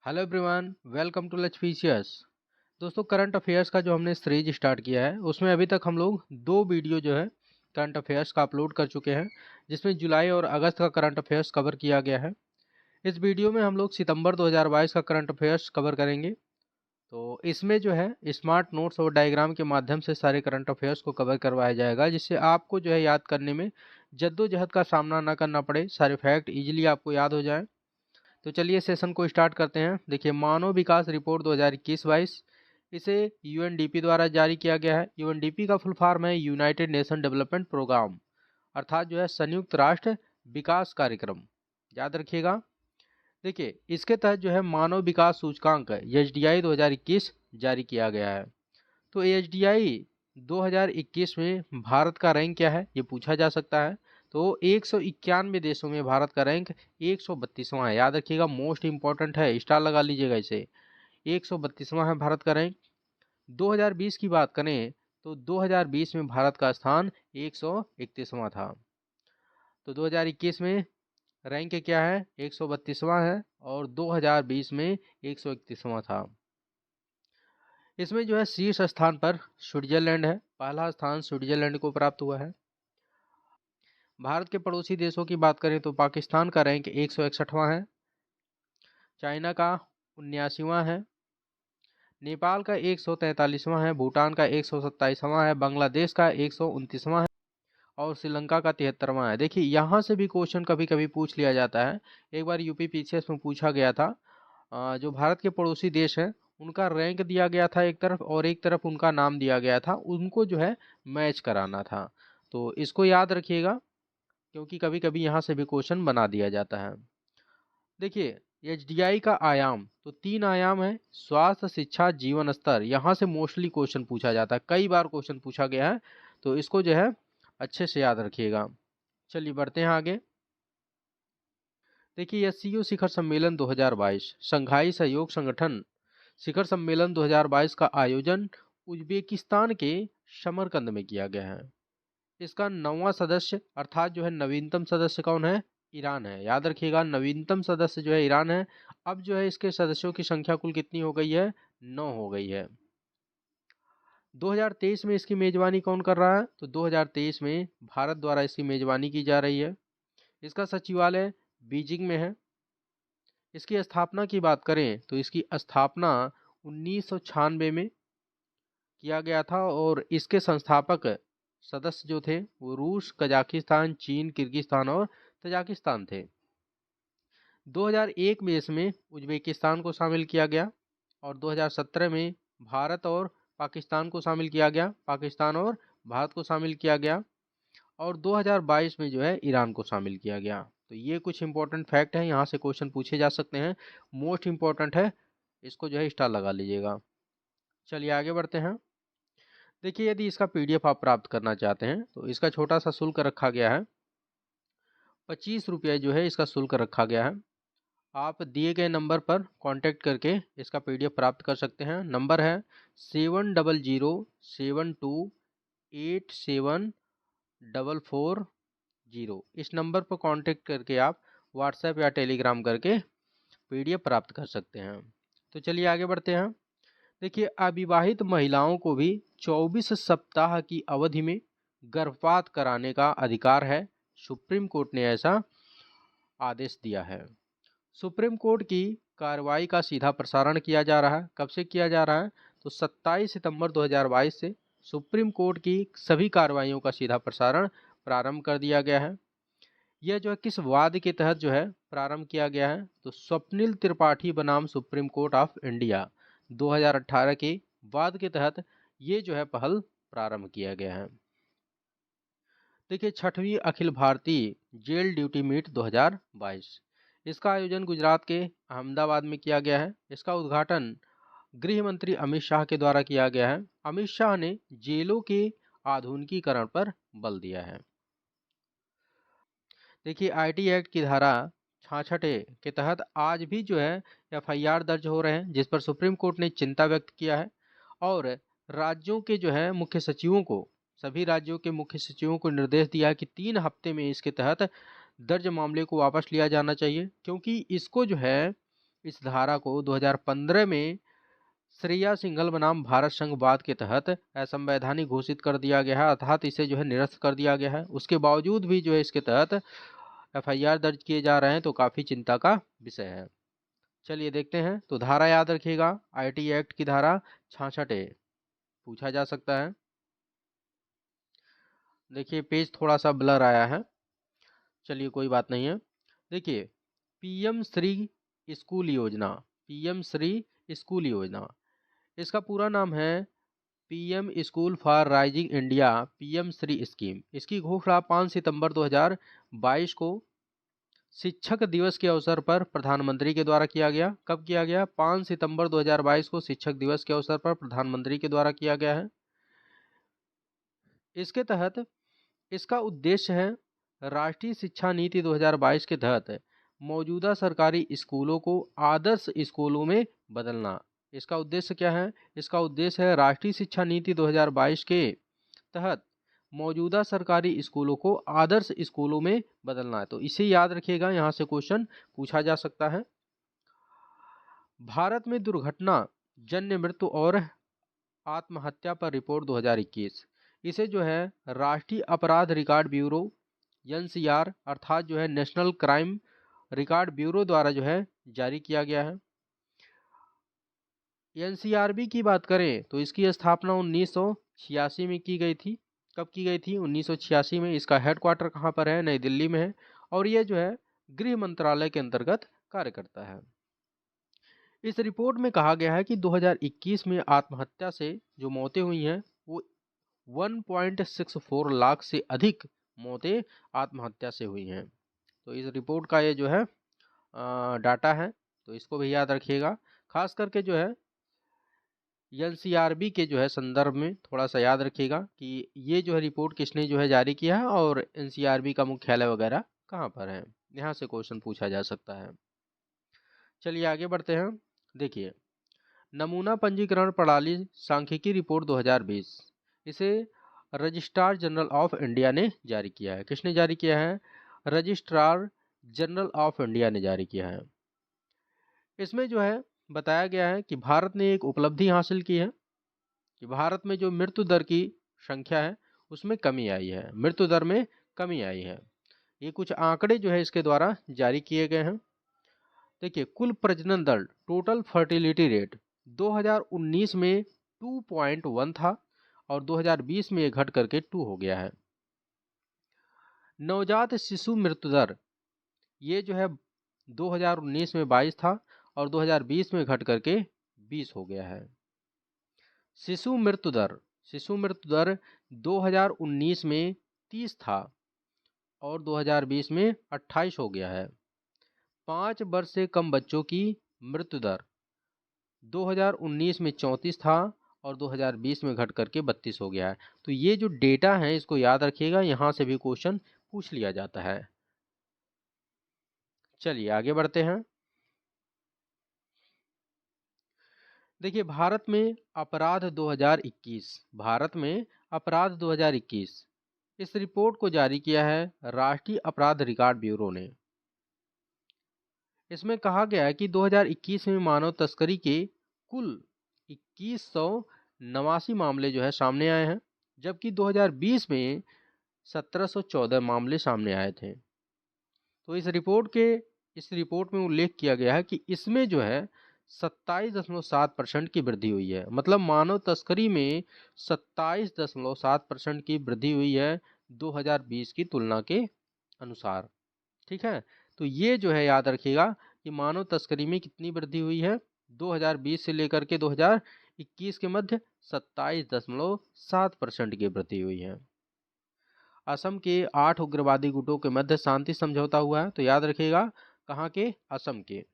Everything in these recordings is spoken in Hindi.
हेलो एवरीवन, वेलकम टू लचफिशियस। दोस्तों, करंट अफेयर्स का जो हमने सीरीज स्टार्ट किया है उसमें अभी तक हम लोग दो वीडियो जो है करंट अफेयर्स का अपलोड कर चुके हैं, जिसमें जुलाई और अगस्त का करंट अफेयर्स कवर किया गया है। इस वीडियो में हम लोग सितंबर 2022 का करंट अफेयर्स कवर करेंगे। तो इसमें जो है स्मार्ट नोट्स और डायग्राम के माध्यम से सारे करंट अफेयर्स को कवर करवाया जाएगा, जिससे आपको जो है याद करने में जद्दोजहद का सामना ना करना पड़े, सारे फैक्ट इजीली आपको याद हो जाए। तो चलिए सेशन को स्टार्ट करते हैं। देखिए, मानव विकास रिपोर्ट 2021-22 इसे यूएनडीपी द्वारा जारी किया गया है। यूएनडीपी का फुल फॉर्म है यूनाइटेड नेशन डेवलपमेंट प्रोग्राम, अर्थात जो है संयुक्त राष्ट्र विकास कार्यक्रम, याद रखिएगा। देखिए, इसके तहत जो है मानव विकास सूचकांक एचडीआई 2021 जारी किया गया है। तो एचडीआई 2021 में भारत का रैंक क्या है, ये पूछा जा सकता है। तो 191 देशों में भारत का रैंक 132वां है, याद रखिएगा, मोस्ट इंपॉर्टेंट है, स्टार लगा लीजिएगा इसे। 132वां है भारत का रैंक। 2020 की बात करें तो 2020 में भारत का स्थान 131वां था। तो 2021 में रैंक क्या है, 132वां है, और 2020 में 131वां था। इसमें जो है शीर्ष स्थान पर स्विट्जरलैंड है, पहला स्थान स्विट्जरलैंड को प्राप्त हुआ है। भारत के पड़ोसी देशों की बात करें तो पाकिस्तान का रैंक 161वां है, चाइना का 79वां है, नेपाल का 143वां है, भूटान का 127वां है, बांग्लादेश का 129वां है, और श्रीलंका का 73वां है। देखिए, यहाँ से भी क्वेश्चन कभी कभी पूछ लिया जाता है। एक बार यूपी पीसीएस में पूछा गया था, जो भारत के पड़ोसी देश हैं उनका रैंक दिया गया था एक तरफ, और एक तरफ उनका नाम दिया गया था, उनको जो है मैच कराना था। तो इसको याद रखिएगा, क्योंकि कभी कभी यहाँ से भी क्वेश्चन बना दिया जाता है। देखिए, एचडीआई का आयाम तो 3 आयाम है, स्वास्थ्य, शिक्षा, जीवन स्तर। यहाँ से मोस्टली क्वेश्चन पूछा जाता है, कई बार क्वेश्चन पूछा गया है, तो इसको जो है अच्छे से याद रखिएगा। चलिए बढ़ते हैं आगे। देखिए, एससीओ शिखर सम्मेलन 2022, शंघाई सहयोग संगठन शिखर सम्मेलन 2022 का आयोजन उज्बेकिस्तान के समरकंद में किया गया है। इसका 9वां सदस्य अर्थात जो है नवीनतम सदस्य कौन है, ईरान है, याद रखिएगा, नवीनतम सदस्य जो है ईरान है। अब जो है इसके सदस्यों की संख्या कुल कितनी हो गई है, 9 हो गई है। 2023 में इसकी मेजबानी कौन कर रहा है, तो 2023 में भारत द्वारा इसकी मेजबानी की जा रही है। इसका सचिवालय बीजिंग में है। इसकी स्थापना की बात करें तो इसकी स्थापना 1996 में किया गया था, और इसके संस्थापक सदस्य जो थे वो रूस, कजाकिस्तान, चीन, किर्गिस्तान और तजाकिस्तान थे। 2001 में इसमें उज्बेकिस्तान को शामिल किया गया, और 2017 में भारत और पाकिस्तान को शामिल किया गया, पाकिस्तान और भारत को शामिल किया गया, और 2022 में जो है ईरान को शामिल किया गया। तो ये कुछ इंपॉर्टेंट फैक्ट है, यहाँ से क्वेश्चन पूछे जा सकते हैं, मोस्ट इंपॉर्टेंट है, इसको जो है स्टार लगा लीजिएगा। चलिए आगे बढ़ते हैं। देखिए, यदि इसका पीडीएफ आप प्राप्त करना चाहते हैं तो इसका छोटा सा शुल्क रखा गया है, 25 रुपये जो है इसका शुल्क रखा गया है। आप दिए गए नंबर पर कांटेक्ट करके इसका पीडीएफ प्राप्त कर सकते हैं। नंबर है 7007287440। इस नंबर पर कांटेक्ट करके आप व्हाट्सएप या टेलीग्राम करके पीडीएफ प्राप्त कर सकते हैं। तो चलिए आगे बढ़ते हैं। देखिए, अविवाहित महिलाओं को भी 24 सप्ताह की अवधि में गर्भपात कराने का अधिकार है, सुप्रीम कोर्ट ने ऐसा आदेश दिया है। सुप्रीम कोर्ट की कार्रवाई का सीधा प्रसारण किया जा रहा है। कब से किया जा रहा है, तो 27 सितंबर 2022 से सुप्रीम कोर्ट की सभी कार्रवाइयों का सीधा प्रसारण प्रारंभ कर दिया गया है। यह जो है किस वाद के तहत जो है प्रारंभ किया गया है, तो स्वप्निल त्रिपाठी बनाम सुप्रीम कोर्ट ऑफ इंडिया 2018 के वाद के तहत ये जो है पहल प्रारंभ किया गया है। देखिए, 6वीं Akhil Bharatiya jail duty meet 2022, इसका आयोजन गुजरात के अहमदाबाद में किया गया है। इसका उद्घाटन गृह मंत्री अमित शाह के द्वारा किया गया है। अमित शाह ने जेलों के आधुनिकीकरण पर बल दिया है। देखिए, आईटी एक्ट की धारा 66 के तहत आज भी जो है एफआईआर दर्ज हो रहे हैं, जिस पर सुप्रीम कोर्ट ने चिंता व्यक्त किया है, और राज्यों के जो है मुख्य सचिवों को, सभी राज्यों के मुख्य सचिवों को निर्देश दिया है कि 3 हफ्ते में इसके तहत दर्ज मामले को वापस लिया जाना चाहिए, क्योंकि इसको जो है इस धारा को 2015 में श्रेया सिंघल बनाम भारत संघवाद के तहत असंवैधानिक घोषित कर दिया गया है, अर्थात इसे जो है निरस्त कर दिया गया है। उसके बावजूद भी जो है इसके तहत एफआईआर दर्ज किए जा रहे हैं, तो काफी चिंता का विषय है। चलिए देखते हैं। तो धारा याद रखिएगा, आईटी एक्ट की धारा 66 पूछा जा सकता है। देखिए पेज थोड़ा सा ब्लर आया है, चलिए कोई बात नहीं है। देखिए पीएम श्री स्कूल योजना, पीएम श्री स्कूल योजना, इसका पूरा नाम है PM school for rising India, PM Shri scheme. इसकी घोषणा 5 सितंबर 2022 को शिक्षक दिवस के अवसर पर प्रधानमंत्री के द्वारा किया गया। कब किया गया? 5 सितंबर 2022 को शिक्षक दिवस के अवसर पर प्रधानमंत्री के द्वारा किया गया है। इसके तहत इसका उद्देश्य है राष्ट्रीय शिक्षा नीति 2022 के तहत मौजूदा सरकारी स्कूलों को आदर्श स्कूलों में बदलना। इसका उद्देश्य क्या है? इसका उद्देश्य है राष्ट्रीय शिक्षा नीति 2022 के तहत मौजूदा सरकारी स्कूलों को आदर्श स्कूलों में बदलना है। तो इसे याद रखिएगा, यहाँ से क्वेश्चन पूछा जा सकता है। भारत में दुर्घटना जन्य मृत्यु और आत्महत्या पर रिपोर्ट 2021, इसे जो है राष्ट्रीय अपराध रिकॉर्ड ब्यूरो एनसीआर अर्थात जो है नेशनल क्राइम रिकॉर्ड ब्यूरो द्वारा जो है जारी किया गया है। एनसीआरबी की बात करें तो इसकी स्थापना 1986 में की गई थी। कब की गई थी? 1986 में। इसका हेडक्वार्टर कहाँ पर है? नई दिल्ली में है, और ये जो है गृह मंत्रालय के अंतर्गत कार्य करता है। इस रिपोर्ट में कहा गया है कि 2021 में आत्महत्या से जो मौतें हुई हैं वो 1.64 लाख से अधिक मौतें आत्महत्या से हुई हैं। तो इस रिपोर्ट का ये जो है डाटा है, तो इसको भी याद रखिएगा। खास करके जो है एनसीआरबी के जो है संदर्भ में थोड़ा सा याद रखिएगा कि ये जो है रिपोर्ट किसने जो है जारी किया है और एनसीआरबी का मुख्यालय वगैरह कहाँ पर है। यहाँ से क्वेश्चन पूछा जा सकता है। चलिए आगे बढ़ते हैं। देखिए नमूना पंजीकरण प्रणाली सांख्यिकी रिपोर्ट 2020, इसे रजिस्ट्रार जनरल ऑफ इंडिया ने जारी किया है। किसने जारी किया है? रजिस्ट्रार जनरल ऑफ इंडिया ने जारी किया है। इसमें जो है बताया गया है कि भारत ने एक उपलब्धि हासिल की है कि भारत में जो मृत्यु दर की संख्या है उसमें कमी आई है, मृत्यु दर में कमी आई है। ये कुछ आंकड़े जो है इसके द्वारा जारी किए गए हैं। देखिए कुल प्रजनन दर, टोटल फर्टिलिटी रेट 2019 में 2.1 था और 2020 में ये घट करके 2 हो गया है। नवजात शिशु मृत्यु दर ये जो है 2019 में 22 था और 2020 में घट करके 20 हो गया है। शिशु मृत्यु दर 2019 में 30 था और 2020 में 28 हो गया है। 5 वर्ष से कम बच्चों की मृत्यु दर 2019 में 34 था और 2020 में घट करके 32 हो गया है। तो ये जो डेटा है इसको याद रखिएगा, यहाँ से भी क्वेश्चन पूछ लिया जाता है। चलिए आगे बढ़ते हैं। देखिए भारत में अपराध 2021, भारत में अपराध 2021, इस रिपोर्ट को जारी किया है राष्ट्रीय अपराध रिकॉर्ड ब्यूरो ने। इसमें कहा गया है कि 2021 में मानव तस्करी के कुल 2189 मामले जो है सामने आए हैं, जबकि 2020 में 1714 मामले सामने आए थे। तो इस रिपोर्ट में उल्लेख किया गया है कि इसमें जो है 27.7% की वृद्धि हुई है। मतलब मानव तस्करी में 27.7% की वृद्धि हुई है 2020 की तुलना के अनुसार। ठीक है, तो ये जो है याद रखिएगा कि मानव तस्करी में कितनी वृद्धि हुई है 2020 से लेकर के 2021 के मध्य 27.7% की वृद्धि हुई है। असम के 8 उग्रवादी गुटों के मध्य शांति समझौता हुआ है। तो याद रखिएगा कहाँ के? असम के।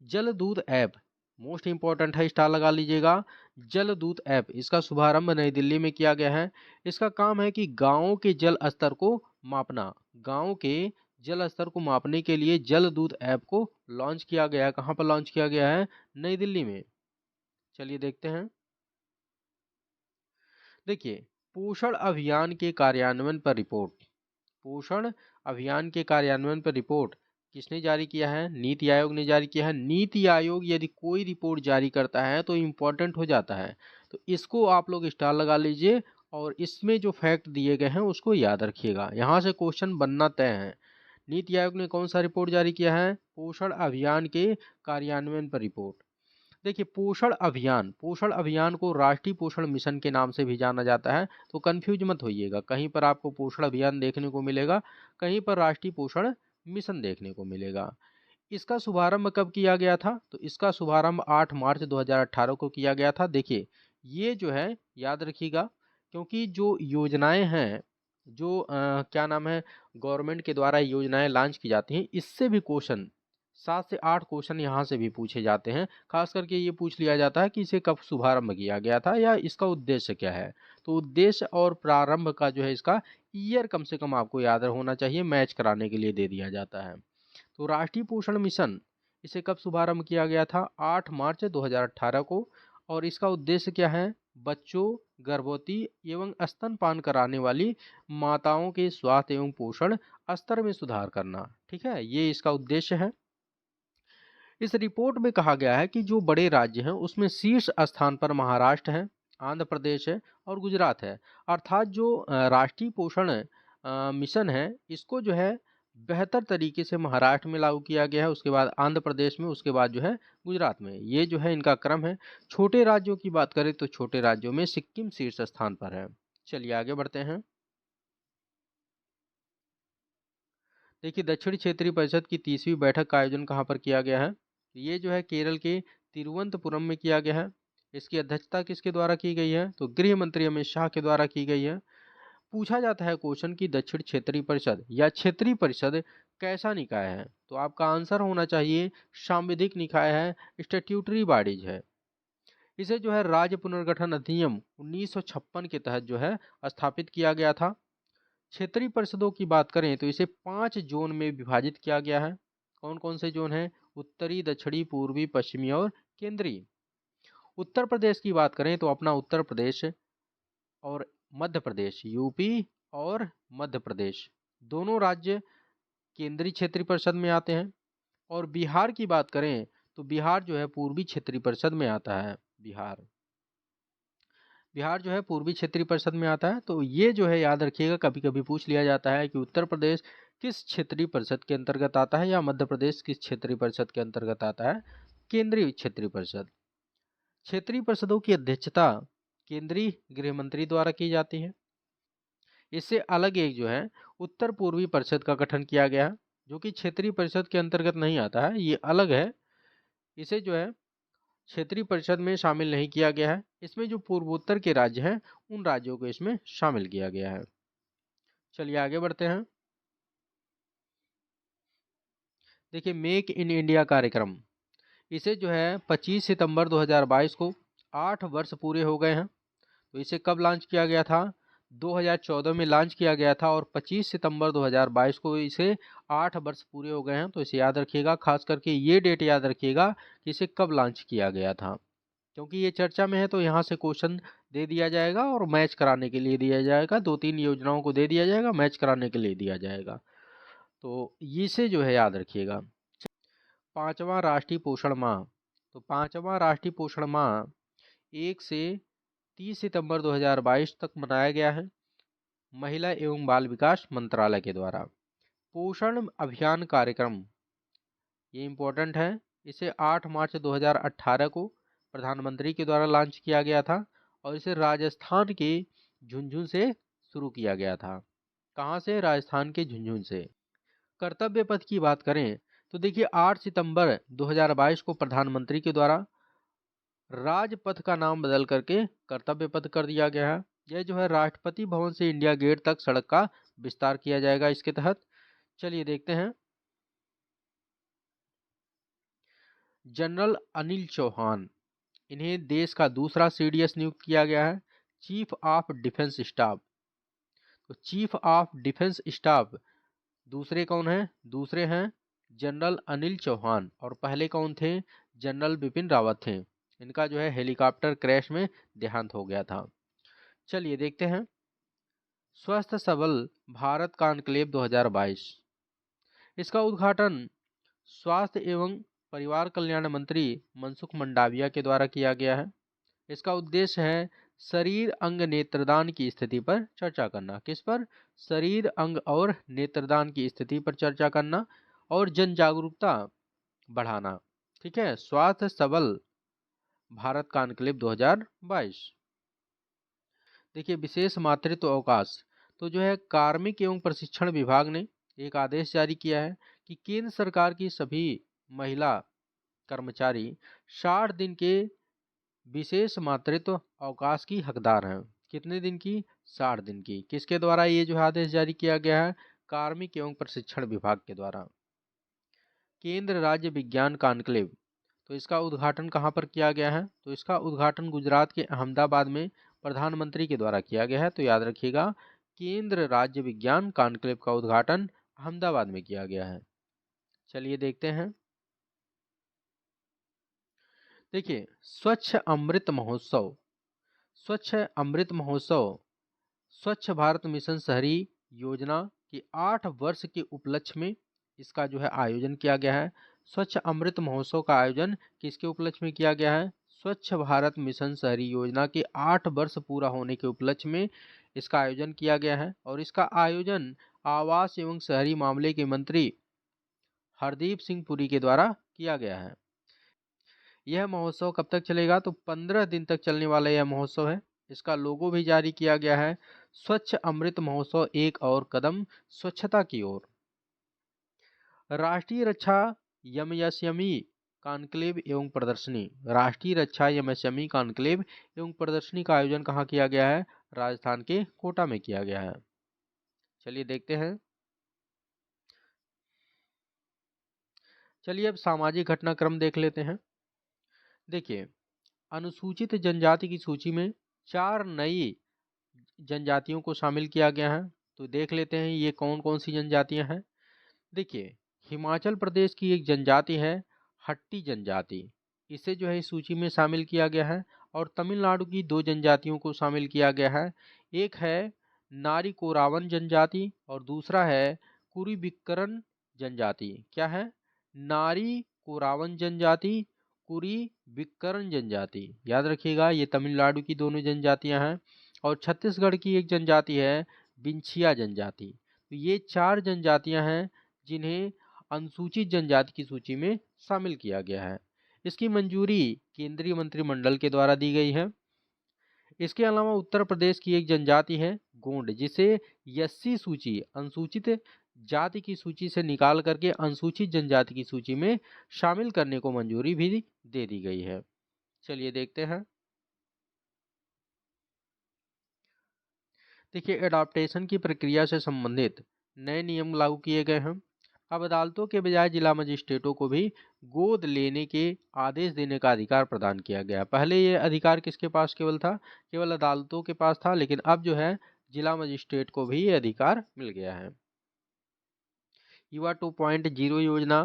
जलदूत ऐप मोस्ट इंपॉर्टेंट है, स्टार लगा लीजिएगा। जलदूत ऐप, इसका शुभारंभ नई दिल्ली में किया गया है। इसका काम है कि गांवों के जल स्तर को मापना। गांव के जल स्तर को मापने के लिए जलदूत ऐप को लॉन्च किया गया है। कहाँ पर लॉन्च किया गया है? नई दिल्ली में। चलिए देखते हैं। देखिए पोषण अभियान के कार्यान्वयन पर रिपोर्ट, पोषण अभियान के कार्यान्वयन पर रिपोर्ट किसने जारी किया है? नीति आयोग ने जारी किया है। नीति आयोग यदि कोई रिपोर्ट जारी करता है तो इम्पोर्टेंट हो जाता है, तो इसको आप लोग स्टार लगा लीजिए और इसमें जो फैक्ट दिए गए हैं उसको याद रखिएगा। यहाँ से क्वेश्चन बनना तय है। नीति आयोग ने कौन सा रिपोर्ट जारी किया है? पोषण अभियान के कार्यान्वयन पर रिपोर्ट। देखिए, पोषण अभियान को राष्ट्रीय पोषण मिशन के नाम से भी जाना जाता है, तो कंफ्यूज मत होइएगा। कहीं पर आपको पोषण अभियान देखने को मिलेगा, कहीं पर राष्ट्रीय पोषण मिशन देखने को मिलेगा। इसका शुभारंभ कब किया गया था? तो इसका शुभारंभ 8 मार्च 2018 को किया गया था। देखिए, ये जो है याद रखिएगा, क्योंकि जो योजनाएं हैं, जो क्या नाम है, गवर्नमेंट के द्वारा योजनाएं लॉन्च की जाती हैं, इससे भी क्वेश्चन 7 से 8 क्वेश्चन यहाँ से भी पूछे जाते हैं। खास करके ये पूछ लिया जाता है कि इसे कब शुभारंभ किया गया था या इसका उद्देश्य क्या है। तो उद्देश्य और प्रारंभ का जो है इसका ईयर कम से कम आपको याद होना चाहिए, मैच कराने के लिए दे दिया जाता है। तो राष्ट्रीय पोषण मिशन, इसे कब शुभारंभ किया गया था? 8 मार्च 2018 को। और इसका उद्देश्य क्या है? बच्चों, गर्भवती एवं स्तनपान कराने वाली माताओं के स्वास्थ्य एवं पोषण स्तर में सुधार करना। ठीक है, ये इसका उद्देश्य है। इस रिपोर्ट में कहा गया है कि जो बड़े राज्य हैं उसमें शीर्ष स्थान पर महाराष्ट्र है, आंध्र प्रदेश है और गुजरात है। अर्थात जो राष्ट्रीय पोषण मिशन है, इसको जो है बेहतर तरीके से महाराष्ट्र में लागू किया गया है, उसके बाद आंध्र प्रदेश में, उसके बाद जो है गुजरात में। ये जो है इनका क्रम है। छोटे राज्यों की बात करें तो छोटे राज्यों में सिक्किम शीर्ष स्थान पर है। चलिए आगे बढ़ते हैं। देखिए, दक्षिण क्षेत्रीय परिषद की 30वीं बैठक का आयोजन कहाँ पर किया गया है? ये जो है केरल के तिरुवनंतपुरम में किया गया है। इसकी अध्यक्षता किसके द्वारा की गई है? तो गृह मंत्री अमित शाह के द्वारा की गई है। पूछा जाता है क्वेश्चन की दक्षिण क्षेत्रीय परिषद या क्षेत्रीय परिषद कैसा निकाय है? तो आपका आंसर होना चाहिए सांविधिक निकाय है, स्टैट्यूटरी बॉडीज है। इसे जो है राज्य पुनर्गठन अधिनियम 1956 के तहत जो है स्थापित किया गया था। क्षेत्रीय परिषदों की बात करें तो इसे 5 जोन में विभाजित किया गया है। कौन कौन से जोन हैं? उत्तरी, दक्षिणी, पूर्वी, पश्चिमी और केंद्रीय। उत्तर प्रदेश की बात करें तो अपना उत्तर प्रदेश और मध्य प्रदेश, यूपी और मध्य प्रदेश, दोनों राज्य केंद्रीय क्षेत्रीय परिषद में आते हैं। और बिहार की बात करें तो बिहार जो है पूर्वी क्षेत्रीय परिषद में आता है। बिहार जो है पूर्वी क्षेत्रीय परिषद में आता है। तो ये जो है याद रखिएगा, कभी कभी पूछ लिया जाता है कि उत्तर प्रदेश किस क्षेत्रीय परिषद के अंतर्गत आता है या मध्य प्रदेश किस क्षेत्रीय परिषद के अंतर्गत आता है? केंद्रीय क्षेत्रीय परिषद। क्षेत्रीय परिषदों की अध्यक्षता केंद्रीय गृह मंत्री द्वारा की जाती है। इससे अलग एक जो है उत्तर पूर्वी परिषद का गठन किया गया है, जो कि क्षेत्रीय परिषद के अंतर्गत नहीं आता है, ये अलग है। इसे जो है क्षेत्रीय परिषद में शामिल नहीं किया गया है। इसमें जो पूर्वोत्तर के राज्य हैं उन राज्यों को इसमें शामिल किया गया है। चलिए आगे बढ़ते हैं। देखिए, मेक इन इंडिया कार्यक्रम, इसे जो है 25 सितंबर 2022 को 8 वर्ष पूरे हो गए हैं। तो इसे कब लॉन्च किया गया था? 2014 में लॉन्च किया गया था और 25 सितंबर 2022 को इसे 8 वर्ष पूरे हो गए हैं। तो इसे याद रखिएगा, खास करके ये डेट याद रखिएगा कि इसे कब लॉन्च किया गया था, क्योंकि ये चर्चा में है तो यहाँ से क्वेश्चन दे दिया जाएगा और मैच कराने के लिए दिया जाएगा। 2-3 योजनाओं को दे दिया जाएगा, मैच कराने के लिए दिया जाएगा। तो इसे जो है याद रखिएगा। 5वां राष्ट्रीय पोषण माह, तो 5वां राष्ट्रीय पोषण माह 1 से 30 सितंबर 2022 तक मनाया गया है, महिला एवं बाल विकास मंत्रालय के द्वारा। पोषण अभियान कार्यक्रम, ये इम्पोर्टेंट है। इसे 8 मार्च 2018 को प्रधानमंत्री के द्वारा लॉन्च किया गया था और इसे राजस्थान के झुंझुनू से शुरू किया गया था। कहाँ से? राजस्थान के झुंझुनू से। कर्तव्य पथ की बात करें तो देखिए, 8 सितंबर 2022 को प्रधानमंत्री के द्वारा राजपथ का नाम बदल करके कर्तव्य पथ कर दिया गया है। यह जो है राष्ट्रपति भवन से इंडिया गेट तक सड़क का विस्तार किया जाएगा इसके तहत। चलिए देखते हैं। जनरल अनिल चौहान, इन्हें देश का दूसरा सीडीएस नियुक्त किया गया है, चीफ ऑफ डिफेंस स्टाफ। तो चीफ ऑफ डिफेंस स्टाफ दूसरे कौन हैं? दूसरे हैं जनरल अनिल चौहान और पहले कौन थे? जनरल बिपिन रावत थे। इनका जो है हेलीकॉप्टर क्रैश में देहांत हो गया था। चलिए देखते हैं। स्वस्थ सबल भारत कॉन्क्लेव 2022, इसका उद्घाटन स्वास्थ्य एवं परिवार कल्याण मंत्री मनसुख मंडाविया के द्वारा किया गया है। इसका उद्देश्य है शरीर अंग नेत्रदान की स्थिति पर चर्चा करना। किस पर? शरीर अंग और नेत्रदान की स्थिति पर चर्चा करना और जन जागरूकता बढ़ाना। ठीक है, स्वास्थ्य सबल भारत कॉन्क्लेव 2022। देखिए, विशेष मातृत्व अवकाश, तो जो है कार्मिक एवं प्रशिक्षण विभाग ने एक आदेश जारी किया है कि केंद्र सरकार की सभी महिला कर्मचारी 60 दिन के विशेष मातृत्व अवकाश की हकदार हैं। कितने दिन की? 60 दिन की। किसके द्वारा ये जो आदेश जारी किया गया है? कार्मिक एवं प्रशिक्षण विभाग के द्वारा। केंद्र राज्य विज्ञान कॉन्क्लेव, तो इसका उद्घाटन कहाँ पर किया गया है? तो इसका उद्घाटन गुजरात के अहमदाबाद में प्रधानमंत्री के द्वारा किया गया है। तो याद रखिएगा, केंद्र राज्य विज्ञान कॉन्क्लेव का उद्घाटन अहमदाबाद में किया गया है। चलिए देखते हैं। देखिए, स्वच्छ अमृत महोत्सव, स्वच्छ अमृत महोत्सव स्वच्छ भारत मिशन शहरी योजना की 8 वर्ष के उपलक्ष्य में इसका जो है आयोजन किया गया है। स्वच्छ अमृत महोत्सव का आयोजन किसके उपलक्ष्य में किया गया है? स्वच्छ भारत मिशन शहरी योजना के 8 वर्ष पूरा होने के उपलक्ष्य में इसका आयोजन किया गया है। और इसका आयोजन आवास एवं शहरी मामले के मंत्री हरदीप सिंह पुरी के द्वारा किया गया है। यह महोत्सव कब तक चलेगा? तो 15 दिन तक चलने वाला यह महोत्सव है। इसका लोगो भी जारी किया गया है, स्वच्छ अमृत महोत्सव एक और कदम स्वच्छता की ओर। राष्ट्रीय रक्षा एमएसएमई कॉन्क्लेव एवं प्रदर्शनी, राष्ट्रीय रक्षा एमएसएमई कॉन्क्लेव एवं प्रदर्शनी का आयोजन कहाँ किया गया है? राजस्थान के कोटा में किया गया है। चलिए देखते हैं। चलिए अब सामाजिक घटनाक्रम देख लेते हैं। देखिए, अनुसूचित जनजाति की सूची में 4 नई जनजातियों को शामिल किया गया है। तो देख लेते हैं ये कौन कौन सी जनजातियां हैं। देखिए, हिमाचल प्रदेश की एक जनजाति है हट्टी जनजाति, इसे जो है इस सूची में शामिल किया गया है। और तमिलनाडु की 2 जनजातियों को शामिल किया गया है। एक है नारी कोरावन जनजाति और दूसरा है कुरीबिक्करन जनजाति। क्या है? नारी कोरावन जनजाति, कुरीबिक्करन जनजाति। याद रखिएगा, ये तमिलनाडु की दोनों जनजातियां हैं। और छत्तीसगढ़ की एक जनजाति है बिंछिया जनजाति। तो ये 4 जनजातियां हैं जिन्हें अनुसूचित जनजाति की सूची में शामिल किया गया है। इसकी मंजूरी केंद्रीय मंत्रिमंडल के द्वारा दी गई है। इसके अलावा उत्तर प्रदेश की एक जनजाति है गोंड, जिसे एससी सूची, अनुसूचित जाति की सूची से निकाल करके अनुसूचित जनजाति की सूची में शामिल करने को मंजूरी भी दे दी गई है। चलिए देखते हैं। देखिए, एडाप्टेशन की प्रक्रिया से संबंधित नए नियम लागू किए गए हैं। अब अदालतों के बजाय जिला मजिस्ट्रेटों को भी गोद लेने के आदेश देने का अधिकार प्रदान किया गया। पहले ये अधिकार किसके पास केवल था? केवल अदालतों के पास था, लेकिन अब जो है जिला मजिस्ट्रेट को भी ये अधिकार मिल गया है। युवा 2.0 योजना,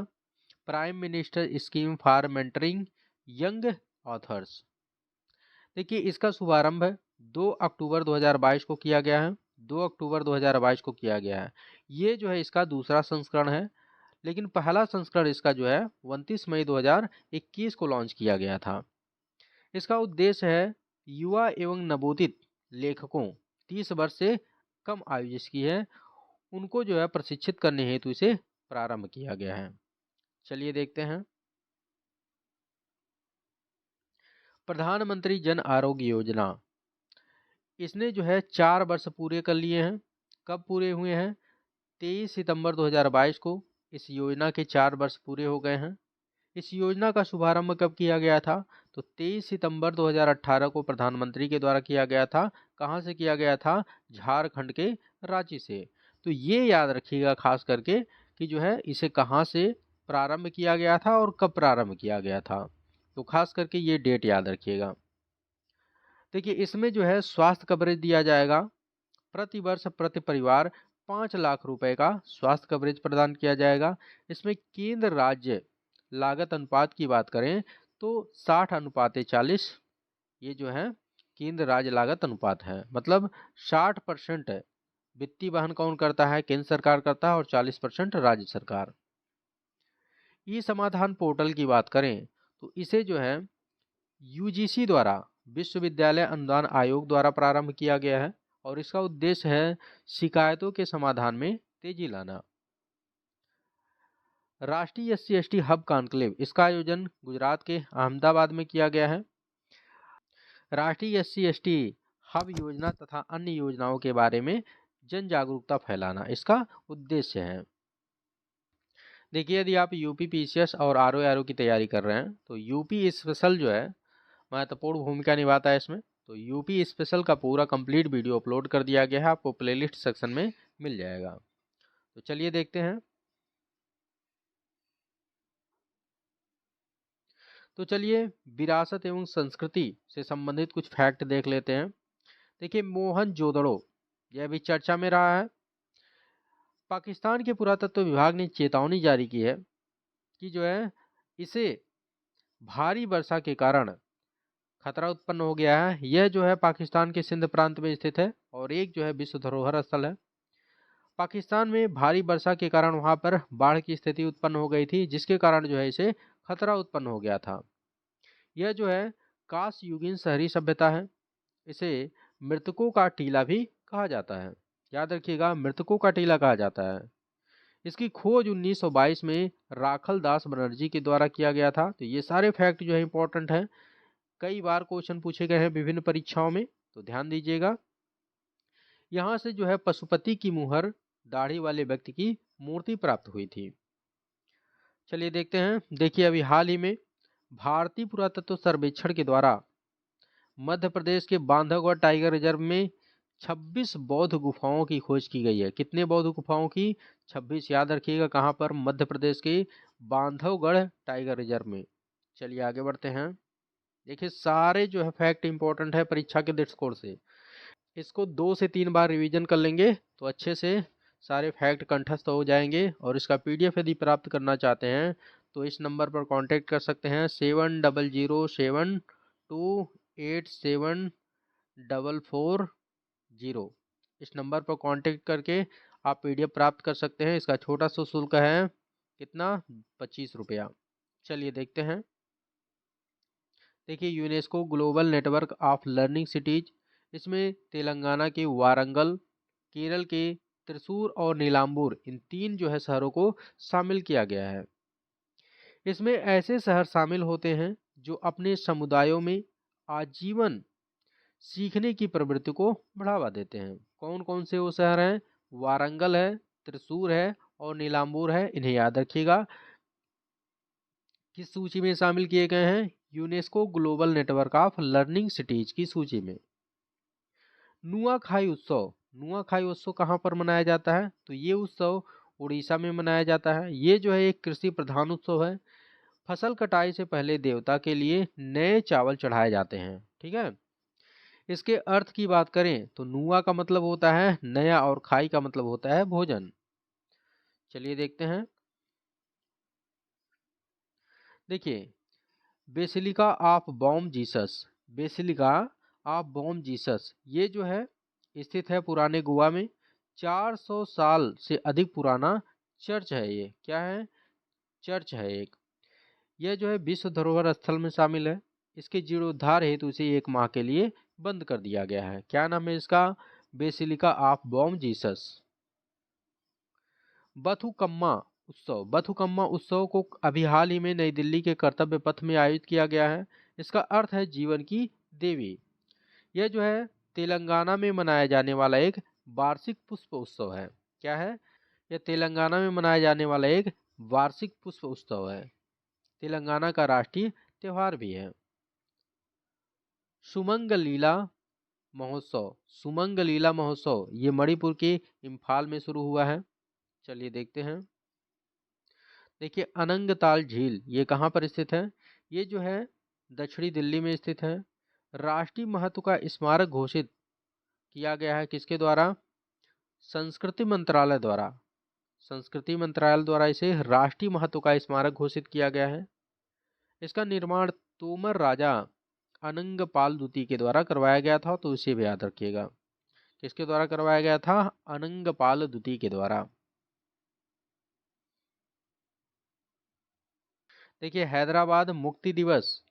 prime minister scheme for mentoring young authors. देखिए, इसका शुभारंभ 2 अक्टूबर 2022 को किया गया है। 2 अक्टूबर 2022 को किया गया है। ये जो है इसका दूसरा संस्करण है, लेकिन पहला संस्करण इसका जो है 29 मई 2021 को लॉन्च किया गया था। इसका उद्देश्य है युवा एवं नवोदित लेखकों 30 वर्ष से कम आयु जिसकी है उनको जो है प्रशिक्षित करने हेतु इसे प्रारंभ किया गया है। चलिए देखते हैं। प्रधानमंत्री जन आरोग्य योजना, इसने जो है 4 वर्ष पूरे कर लिए हैं। कब पूरे हुए हैं? 23 सितंबर 2022 को इस योजना के 4 वर्ष पूरे हो गए हैं। इस योजना का शुभारंभ कब किया गया था? तो 23 सितंबर 2018 को प्रधानमंत्री के द्वारा किया गया था। कहाँ से किया गया था? झारखंड के रांची से। तो ये याद रखिएगा खास करके कि जो है इसे कहाँ से प्रारंभ किया गया था और कब प्रारंभ किया गया था। तो खास करके ये डेट याद रखिएगा। देखिए, इसमें जो है स्वास्थ्य कवरेज दिया जाएगा। प्रति वर्ष प्रति परिवार 5 लाख रुपए का स्वास्थ्य कवरेज प्रदान किया जाएगा। इसमें केंद्र राज्य लागत अनुपात की बात करें तो 60:40 ये जो है केंद्र राज्य लागत अनुपात है। मतलब 60% वित्तीय वहन कौन करता है? केंद्र सरकार करता है और 40% राज्य सरकार। ई समाधान पोर्टल की बात करें तो इसे जो है यूजीसी द्वारा, विश्वविद्यालय अनुदान आयोग द्वारा प्रारंभ किया गया है और इसका उद्देश्य है शिकायतों के समाधान में तेजी लाना। राष्ट्रीय SC/ST हब कॉन्क्लेव, इसका आयोजन गुजरात के अहमदाबाद में किया गया है। राष्ट्रीय SC/ST हब योजना तथा अन्य योजनाओं के बारे में जन जागरूकता फैलाना इसका उद्देश्य है। देखिए, यदि आप यूपी PCS और RO की तैयारी कर रहे हैं तो यूपी स्पेशल जो है महत्वपूर्ण भूमिका निभाता है इसमें। तो यूपी स्पेशल का पूरा कंप्लीट वीडियो अपलोड कर दिया गया है, आपको प्लेलिस्ट सेक्शन में मिल जाएगा। तो चलिए देखते हैं। तो चलिए विरासत एवं संस्कृति से संबंधित कुछ फैक्ट देख लेते हैं। देखिए, मोहनजोदड़ो यह भी चर्चा में रहा है। पाकिस्तान के पुरातत्व विभाग ने चेतावनी जारी की है कि जो है इसे भारी वर्षा के कारण खतरा उत्पन्न हो गया है। यह जो है पाकिस्तान के सिंध प्रांत में स्थित है और एक जो है विश्व धरोहर स्थल है। पाकिस्तान में भारी वर्षा के कारण वहां पर बाढ़ की स्थिति उत्पन्न हो गई थी, जिसके कारण जो है इसे खतरा उत्पन्न हो गया था। यह जो है कांस युगीन शहरी सभ्यता है। इसे मृतकों का टीला भी कहा जाता है। याद रखिएगा, मृतकों का टीला कहा जाता है। इसकी खोज 1922 में राखल दास बनर्जी के द्वारा किया गया था। तो ये सारे फैक्ट जो है इंपॉर्टेंट है, कई बार क्वेश्चन पूछे गए हैं विभिन्न परीक्षाओं में, तो ध्यान दीजिएगा। यहाँ से जो है पशुपति की मुहर दाढ़ी वाले व्यक्ति की मूर्ति प्राप्त हुई थी। चलिए देखते हैं। देखिए, अभी हाल ही में भारतीय पुरातत्व सर्वेक्षण के द्वारा मध्य प्रदेश के बांधवगढ़ टाइगर रिजर्व में 26 बौद्ध गुफाओं की खोज की गई है। कितने बौद्ध गुफाओं की? 26। याद रखिएगा, कहाँ पर? मध्य प्रदेश के बांधवगढ़ टाइगर रिजर्व में। चलिए आगे बढ़ते हैं। देखिए, सारे जो है फैक्ट इंपॉर्टेंट है परीक्षा के दृष्टिकोण से। इसको 2 से 3 बार रिवीजन कर लेंगे तो अच्छे से सारे फैक्ट कंठस्थ हो जाएंगे। और इसका PDF यदि प्राप्त करना चाहते हैं तो इस नंबर पर कांटेक्ट कर सकते हैं 7007287440। इस नंबर पर कांटेक्ट करके आप PDF प्राप्त कर सकते हैं। इसका छोटा सा शुल्क है कितना? 25 रुपया। चलिए देखते हैं। देखिए, UNESCO global network of learning cities, इसमें तेलंगाना के वारंगल, केरल के त्रिशूर और नीलांबूर, इन 3 जो है शहरों को शामिल किया गया है। इसमें ऐसे शहर शामिल होते हैं जो अपने समुदायों में आजीवन सीखने की प्रवृत्ति को बढ़ावा देते हैं। कौन कौन से वो शहर हैं? वारंगल है, त्रिशूर है और नीलांबूर है। इन्हें याद रखिएगा। किस सूची में शामिल किए गए हैं? UNESCO global network of learning cities की सूची में। नुआखाई उत्सव, नुआखाई उत्सव कहाँ पर मनाया जाता है? तो ये उत्सव उड़ीसा में मनाया जाता है। ये जो है एक कृषि प्रधान उत्सव है। फसल कटाई से पहले देवता के लिए नए चावल चढ़ाए जाते हैं। ठीक है। इसके अर्थ की बात करें तो नुआ का मतलब होता है नया और खाई का मतलब होता है भोजन। चलिए देखते हैं। देखिए, basilica of Bom Jesus, basilica of Bom Jesus, ये जो है स्थित है पुराने गोवा में। 400 साल से अधिक पुराना चर्च है। ये क्या है? चर्च है एक। यह जो है विश्व धरोहर स्थल में शामिल है। इसके जीर्णोद्धार हेतु इसे 1 माह के लिए बंद कर दिया गया है। क्या नाम है इसका? Basilica of Bom Jesus. Bathukamma उत्सव, बथुकम्मा उत्सव को अभी हाल ही में नई दिल्ली के कर्तव्य पथ में आयोजित किया गया है। इसका अर्थ है जीवन की देवी। यह जो है तेलंगाना में मनाया जाने वाला एक वार्षिक पुष्प उत्सव है। क्या है? यह तेलंगाना में मनाया जाने वाला एक वार्षिक पुष्प उत्सव है। तेलंगाना का राष्ट्रीय त्योहार भी है। सुमंग लीला महोत्सव, सुमंग लीला महोत्सव ये मणिपुर के इम्फाल में शुरू हुआ है। चलिए देखते हैं। देखिए, अनंगताल झील ये कहाँ पर स्थित है? ये जो है दक्षिणी दिल्ली में स्थित है। राष्ट्रीय महत्व का स्मारक घोषित किया गया है किसके द्वारा? संस्कृति मंत्रालय द्वारा। संस्कृति मंत्रालय द्वारा इसे राष्ट्रीय महत्व का स्मारक घोषित किया गया है। इसका निर्माण तोमर राजा अनंगपाल द्वितीय के द्वारा करवाया गया था। तो इसे भी याद रखिएगा। किसके द्वारा करवाया गया था? अनंगपाल द्वितीय के द्वारा। देखिए हैदराबाद मुक्ति दिवस,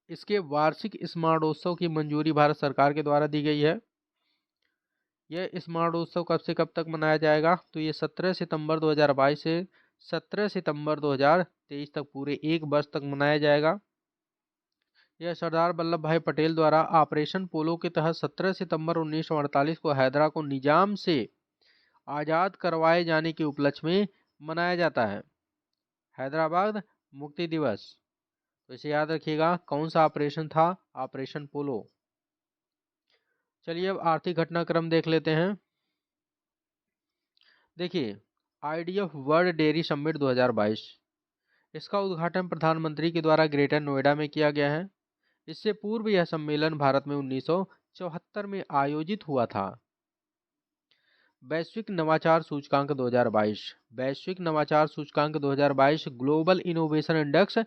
इसके वार्षिक स्मरणोत्सव की मंजूरी भारत सरकार के द्वारा दी गई है। यह स्मरणोत्सव कब से कब तक मनाया जाएगा, तो ये 17 सितंबर 2022 से 17 सितंबर 2023 तक पूरे एक वर्ष तक मनाया जाएगा। यह सरदार वल्लभ भाई पटेल द्वारा ऑपरेशन पोलो के तहत 17 सितंबर 1948 को हैदरा को निजाम से आज़ाद करवाए जाने के उपलक्ष्य में मनाया जाता है, हैदराबाद मुक्ति दिवस। तो इसे याद रखिएगा, कौन सा ऑपरेशन था, ऑपरेशन पोलो। चलिए अब आर्थिक घटनाक्रम देख लेते हैं। देखिए IDF वर्ल्ड डेयरी समिट 2022, इसका उद्घाटन प्रधानमंत्री के द्वारा ग्रेटर नोएडा में किया गया है। इससे पूर्व यह सम्मेलन भारत में 1974 में आयोजित हुआ था। वैश्विक नवाचार सूचकांक 2022, वैश्विक नवाचार सूचकांक 2022 ग्लोबल इनोवेशन इंडेक्स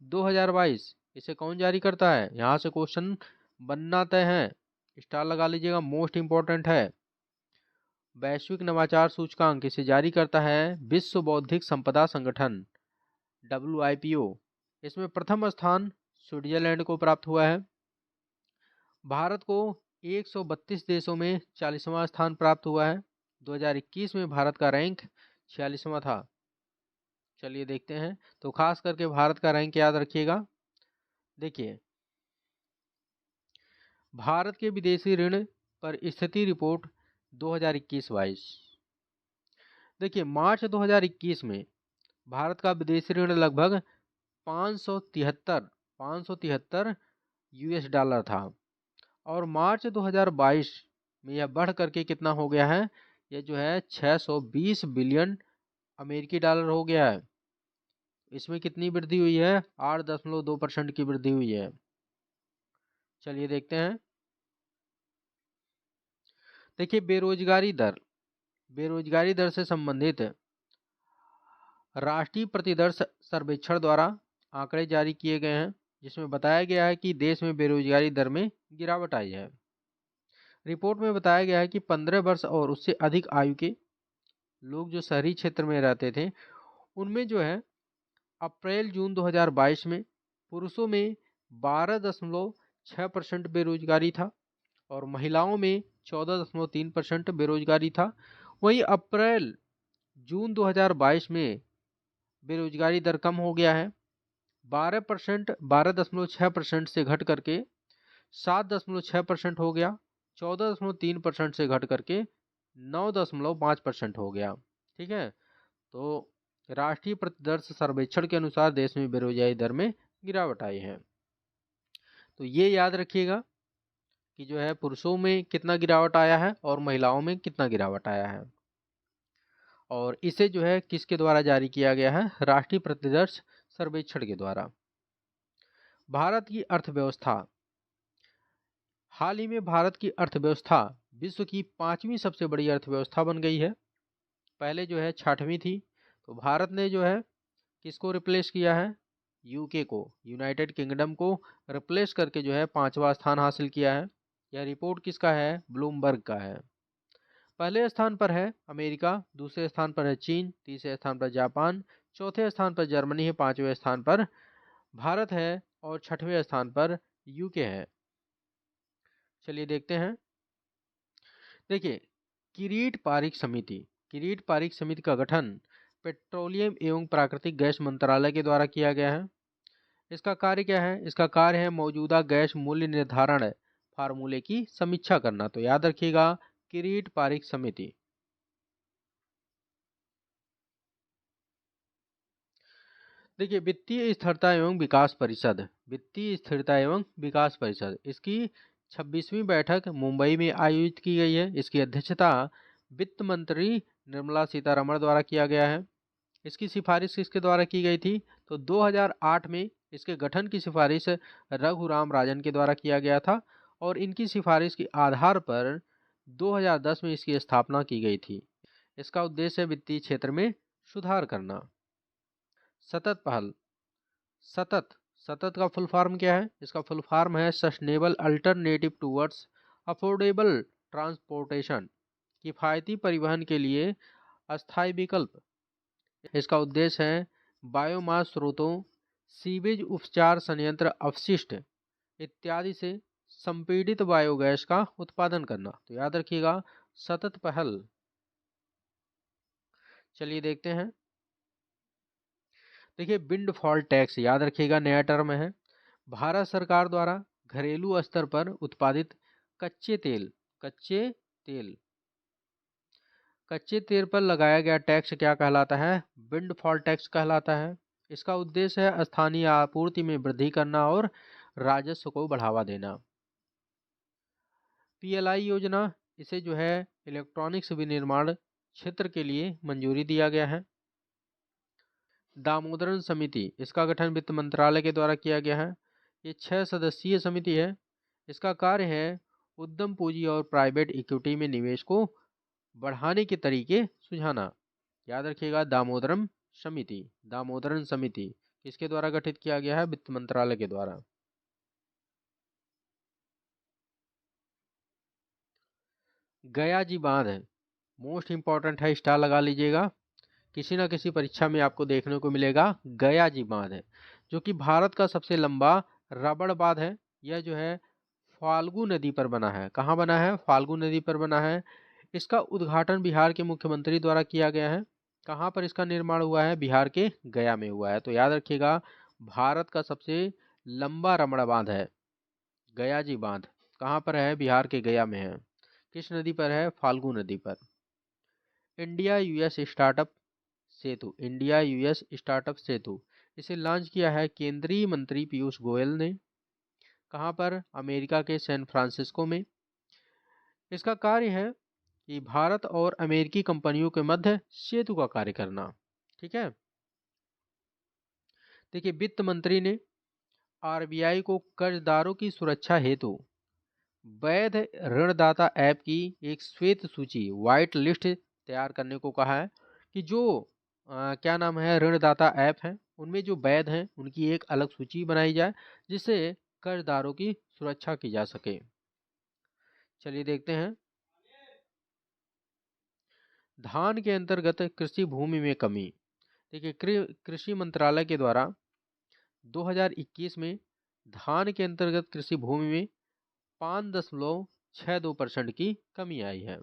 2022, इसे कौन जारी करता है, यहाँ से क्वेश्चन बनना तय है, स्टार लगा लीजिएगा, मोस्ट इंपॉर्टेंट है। वैश्विक नवाचार सूचकांक इसे जारी करता है विश्व बौद्धिक संपदा संगठन WIPO। इसमें प्रथम स्थान स्विट्जरलैंड को प्राप्त हुआ है। भारत को 132 देशों में 40वां स्थान प्राप्त हुआ है। 2021 में भारत का रैंक 46वां था। चलिए देखते हैं, तो खास करके भारत का रैंक याद रखिएगा। देखिए भारत के विदेशी ऋण पर स्थिति रिपोर्ट 2021-22। देखिए मार्च 2021 में भारत का विदेशी ऋण लगभग 573 US डॉलर था और मार्च 2022 में यह बढ़ करके कितना हो गया है, यह जो है 620 बिलियन अमेरिकी डॉलर हो गया है। इसमें कितनी वृद्धि हुई है, 8.2% की वृद्धि हुई है। चलिए देखते हैं। देखिए बेरोजगारी दर से संबंधित राष्ट्रीय प्रतिदर सर्वेक्षण द्वारा आंकड़े जारी किए गए हैं, जिसमें बताया गया है कि देश में बेरोजगारी दर में गिरावट आई है। रिपोर्ट में बताया गया है कि 15 वर्ष और उससे अधिक आयु के लोग जो शहरी क्षेत्र में रहते थे, उनमें जो है अप्रैल जून 2022 में पुरुषों में 12.6% बेरोजगारी था और महिलाओं में 14.3% बेरोजगारी था। वहीं अप्रैल जून 2022 में बेरोजगारी दर कम हो गया है, 12.6% से घट करके 7.6% हो गया, 14.3% से घट करके 9.5% हो गया। ठीक है, तो राष्ट्रीय प्रतिदर्श सर्वेक्षण के अनुसार देश में बेरोजगारी दर में गिरावट आई है। तो ये याद रखिएगा कि जो है पुरुषों में कितना गिरावट आया है और महिलाओं में कितना गिरावट आया है, और इसे जो है किसके द्वारा जारी किया गया है, राष्ट्रीय प्रतिदर्श सर्वेक्षण के द्वारा। भारत की अर्थव्यवस्था, हाल ही में भारत की अर्थव्यवस्था विश्व की 5वीं सबसे बड़ी अर्थव्यवस्था बन गई है। पहले जो है 6वीं थी। तो भारत ने जो है किसको रिप्लेस किया है, यूके को, यूनाइटेड किंगडम को रिप्लेस करके जो है 5वां स्थान हासिल किया है। यह रिपोर्ट किसका है, ब्लूमबर्ग का है। पहले स्थान पर है अमेरिका, दूसरे स्थान पर है चीन, तीसरे स्थान पर जापान, चौथे स्थान पर जर्मनी है, 5वें स्थान पर भारत है और 6वें स्थान पर यूके है। चलिए देखते हैं। देखिए किरीट पारिक समिति का गठन पेट्रोलियम एवं प्राकृतिक गैस मंत्रालय के द्वारा किया गया है। इसका कार्य क्या है, इसका कार्य है मौजूदा गैस मूल्य निर्धारण फार्मूले की समीक्षा करना। तो याद रखिएगा किरीट पारिक समिति। देखिए वित्तीय स्थिरता एवं विकास परिषद, इसकी 26वीं बैठक मुंबई में आयोजित की गई है। इसकी अध्यक्षता वित्त मंत्री निर्मला सीतारमण द्वारा किया गया है। इसकी सिफारिश किसके द्वारा की गई थी, तो 2008 में इसके गठन की सिफारिश रघुराम राजन के द्वारा किया गया था और इनकी सिफारिश के आधार पर 2010 में इसकी स्थापना की गई थी। इसका उद्देश्य वित्तीय क्षेत्र में सुधार करना। सतत पहल, सतत का फुल फॉर्म क्या है, इसका फुल फॉर्म है sustainable alternative towards affordable transportation, किफायती परिवहन के लिए अस्थायी विकल्प। इसका उद्देश्य है बायोमास स्रोतों, सीवेज उपचार संयंत्र अपशिष्ट इत्यादि से संपीड़ित बायोगैस का उत्पादन करना। तो याद रखिएगा सतत पहल। चलिए देखते हैं। देखिए विंडफॉल टैक्स याद रखिएगा नया टर्म है। भारत सरकार द्वारा घरेलू स्तर पर उत्पादित कच्चे तेल तेल कच्चे तेल पर लगाया गया टैक्स क्या कहलाता है? विंडफॉल टैक्स कहलाता है। इसका उद्देश्य है स्थानीय आपूर्ति में वृद्धि करना और राजस्व को बढ़ावा देना। पीएलआई योजना, इसे जो है इलेक्ट्रॉनिक्स विनिर्माण क्षेत्र के लिए मंजूरी दिया गया है। दामोदरन समिति, इसका गठन वित्त मंत्रालय के द्वारा किया गया है। ये 6 सदस्यीय समिति है। इसका कार्य है उद्यम पूंजी और प्राइवेट इक्विटी में निवेश को बढ़ाने के तरीके सुझाना। याद रखिएगा दामोदरन समिति किसके द्वारा गठित किया गया है? वित्त मंत्रालय के द्वारा। गया जी बांध है, मोस्ट इंपॉर्टेंट है, स्टार लगा लीजिएगा। किसी न किसी परीक्षा में आपको देखने को मिलेगा। गया जी बांध है जो कि भारत का सबसे लंबा रबड़ बांध है। यह जो है फाल्गु नदी पर बना है। कहाँ बना है? फाल्गु नदी पर बना है। इसका उद्घाटन बिहार के मुख्यमंत्री द्वारा किया गया है। कहाँ पर इसका निर्माण हुआ है? बिहार के गया में हुआ है। तो याद रखिएगा भारत का सबसे लंबा रबड़ बांध है गया जी बांध। कहाँ पर है? बिहार के गया में है। किस नदी पर है? फाल्गु नदी पर। इंडिया यूएस स्टार्टअप सेतु, इंडिया यूएस स्टार्टअप सेतु, इसे लॉन्च किया है केंद्रीय मंत्री पीयूष गोयल ने। कहाँ पर? अमेरिका के सैन फ्रांसिस्को में। इसका कार्य है कि भारत और अमेरिकी कंपनियों के मध्य सेतु का कार्य करना। ठीक है। देखिए वित्त मंत्री ने आरबीआई को कर्जदारों की सुरक्षा हेतु वैध ऋणदाता ऐप की एक श्वेत सूची व्हाइट लिस्ट तैयार करने को कहा है कि जो क्या नाम है ऋणदाता ऐप हैं उनमें जो वैध हैं उनकी एक अलग सूची बनाई जाए जिससे कर्जदारों की सुरक्षा की जा सके। चलिए देखते हैं। धान के अंतर्गत कृषि भूमि में कमी। देखिए कृषि मंत्रालय के द्वारा 2021 में धान के अंतर्गत कृषि भूमि में 5.62% की कमी आई है।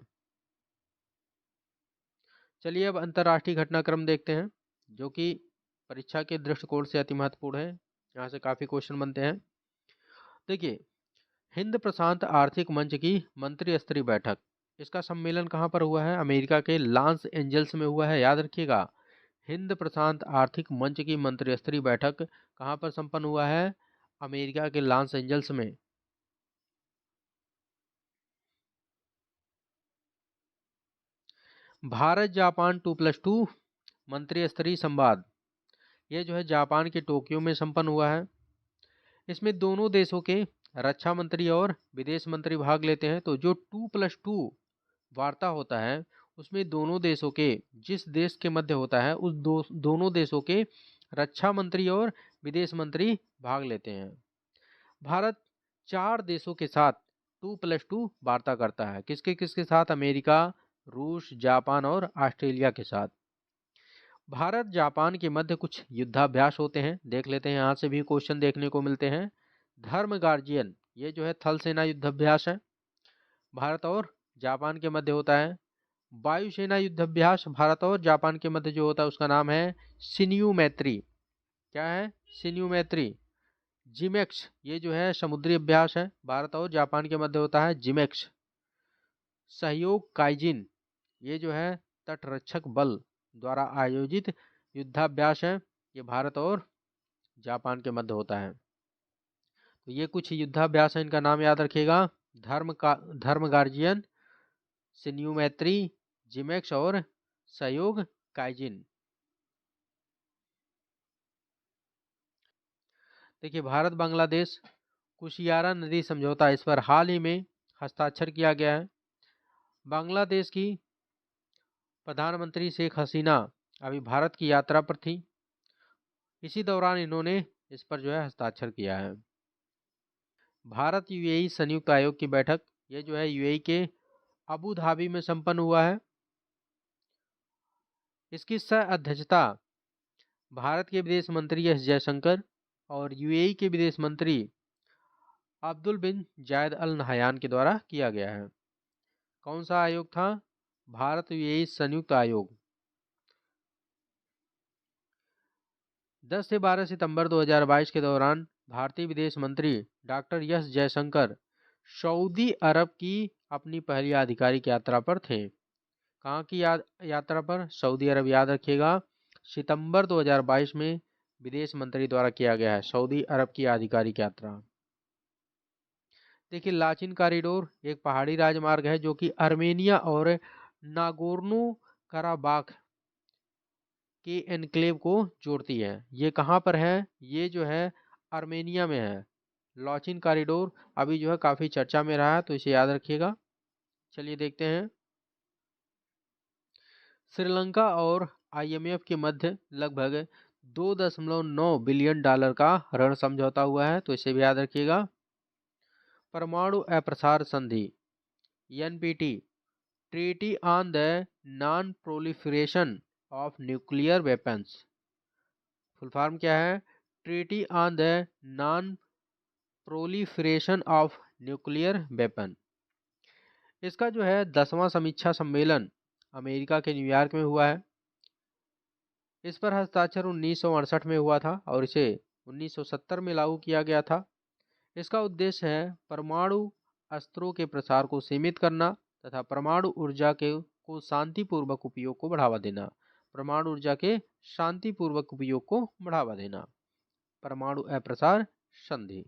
चलिए अब अंतर्राष्ट्रीय घटनाक्रम देखते हैं जो कि परीक्षा के दृष्टिकोण से अति महत्वपूर्ण है। यहाँ से काफी क्वेश्चन बनते हैं। देखिए हिंद प्रशांत आर्थिक मंच की मंत्री स्तरीय बैठक, इसका सम्मेलन कहाँ पर हुआ है? अमेरिका के लॉस एंजल्स में हुआ है। याद रखिएगा हिंद प्रशांत आर्थिक मंच की मंत्री स्तरीय बैठक कहाँ पर संपन्न हुआ है? अमेरिका के लॉस एंजल्स में। भारत जापान 2+2 मंत्री स्तरीय संवाद, ये जो है जापान के टोक्यो में संपन्न हुआ है। इसमें दोनों देशों के रक्षा मंत्री और विदेश मंत्री भाग लेते हैं। तो जो 2+2 वार्ता होता है उसमें दोनों देशों के, जिस देश के मध्य होता है उस दोनों देशों के रक्षा मंत्री और विदेश मंत्री भाग लेते हैं। भारत 4 देशों के साथ 2+2 वार्ता करता है। किसके किसके साथ? अमेरिका, रूस, जापान और ऑस्ट्रेलिया के साथ। भारत जापान के मध्य कुछ युद्धाभ्यास होते हैं, देख लेते हैं। यहाँ से भी क्वेश्चन देखने को मिलते हैं। धर्म गार्जियन, ये जो है थल सेना युद्धाभ्यास है, भारत और जापान के मध्य होता है। वायुसेना युद्धाभ्यास भारत और जापान के मध्य जो होता है उसका नाम है शिन्यू मैत्री। क्या है? शिन्यू मैत्री। जिमेक्स, ये जो है समुद्री अभ्यास है, भारत और जापान के मध्य होता है जिमेक्स। सहयोग काइजिन, ये जो है तटरक्षक बल द्वारा आयोजित युद्धाभ्यास है, ये भारत और जापान के मध्य होता है। तो ये कुछ युद्धाभ्यास है, इनका नाम याद रखिएगा। धर्म गार्जियन, शिन्यू मैत्री, जिमेक्स और सहयोग काइजिन। देखिए भारत बांग्लादेश कुशियारा नदी समझौता, इस पर हाल ही में हस्ताक्षर किया गया है। बांग्लादेश की प्रधानमंत्री शेख हसीना अभी भारत की यात्रा पर थी, इसी दौरान इन्होंने इस पर जो है हस्ताक्षर किया है। भारत यूएई संयुक्त आयोग की बैठक, ये जो है यूएई के अबू धाबी में संपन्न हुआ है। इसकी सह अध्यक्षता भारत के विदेश मंत्री एस जयशंकर और यूएई के विदेश मंत्री अब्दुल बिन जायद अल नहयान के द्वारा किया गया है। कौन सा आयोग था? भारत यूएई संयुक्त आयोग। 10 से 12 सितंबर 2022 के दौरान भारतीय विदेश मंत्री डॉक्टर एस जयशंकर सऊदी अरब की अपनी पहली आधिकारिक यात्रा पर थे। कहाँ की यात्रा पर? सऊदी अरब। याद रखिएगा, सितंबर 2022 में विदेश मंत्री द्वारा किया गया है सऊदी अरब की आधिकारिक यात्रा। देखिए, लाचिन कॉरिडोर एक पहाड़ी राजमार्ग है जो कि आर्मेनिया और नागोर्नो कराबाख के एनक्लेव को जोड़ती है। ये कहाँ पर है? ये जो है आर्मेनिया में है। लाचिन कॉरिडोर अभी जो है काफी चर्चा में रहा है, तो इसे याद रखिएगा। चलिए देखते हैं। श्रीलंका और आईएमएफ के मध्य लगभग 2.9 बिलियन डॉलर का ऋण समझौता हुआ है, तो इसे भी याद रखिएगा। परमाणु अप्रसार संधि NPT, treaty on the non proliferation of nuclear weapons. Full form क्या है? Treaty on the non proliferation of nuclear weapon. इसका जो है 10वां समीक्षा सम्मेलन अमेरिका के न्यूयॉर्क में हुआ है। इस पर हस्ताक्षर 1968 में हुआ था और इसे 1970 में लागू किया गया था। इसका उद्देश्य है परमाणु अस्त्रों के प्रसार को सीमित करना तथा परमाणु ऊर्जा के को शांतिपूर्वक उपयोग को बढ़ावा देना। परमाणु ऊर्जा के शांतिपूर्वक उपयोग को बढ़ावा देना, परमाणु अप्रसार संधि।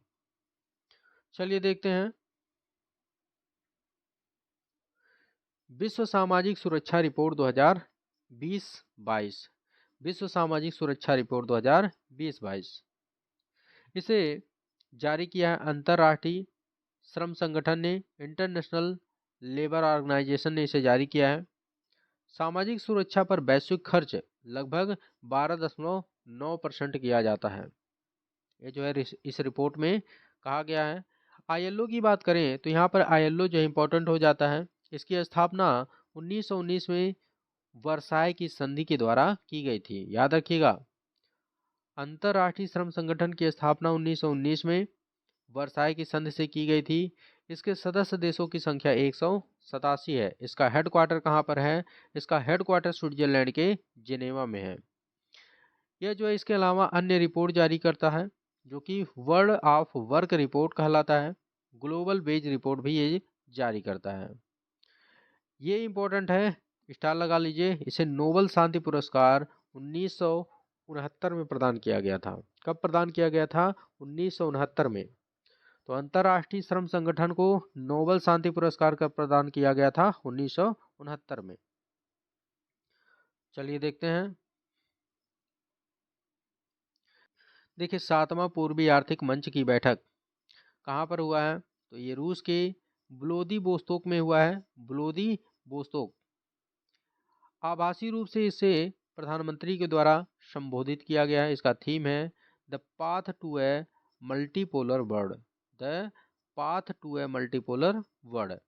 चलिए देखते हैं। विश्व सामाजिक सुरक्षा रिपोर्ट 2020-22। विश्व सामाजिक सुरक्षा रिपोर्ट 2020-22 इसे जारी किया है अंतर्राष्ट्रीय श्रम संगठन ने, इंटरनेशनल लेबर ऑर्गेनाइजेशन ने इसे जारी किया है। सामाजिक सुरक्षा पर वैश्विक खर्च लगभग 12.9% किया जाता है। ये जो है इस रिपोर्ट में कहा गया है। आईएलओ की बात करें तो यहाँ पर आईएलओ जो इम्पोर्टेंट हो जाता है। इसकी स्थापना 1919 में वर्साय की संधि के द्वारा की गई थी। याद रखिएगा, अंतर्राष्ट्रीय श्रम संगठन की स्थापना 1919 में वर्साय की संधि से की गई थी। इसके सदस्य देशों की संख्या 187 है। इसका हेडक्वार्टर कहाँ पर है? इसका हेडक्वार्टर स्विट्जरलैंड के जिनेवा में है। यह जो है इसके अलावा अन्य रिपोर्ट जारी करता है जो कि वर्ल्ड ऑफ वर्क रिपोर्ट कहलाता है। ग्लोबल वेज रिपोर्ट भी ये जारी करता है। ये इम्पोर्टेंट है, स्टार लगा लीजिए। इसे नोबेल शांति पुरस्कार 1969 में प्रदान किया गया था। कब प्रदान किया गया था? 1969 में। तो अंतर्राष्ट्रीय श्रम संगठन को नोबेल शांति पुरस्कार का प्रदान किया गया था 1969 में। चलिए देखते हैं। देखिए, 7वां पूर्वी आर्थिक मंच की बैठक कहाँ पर हुआ है? तो ये रूस के व्लादिवोस्तोक में हुआ है। व्लादिवोस्तोक। आभासी रूप से इसे प्रधानमंत्री के द्वारा संबोधित किया गया है। इसका थीम है the path to a multipolar world. The path to a multipolar world.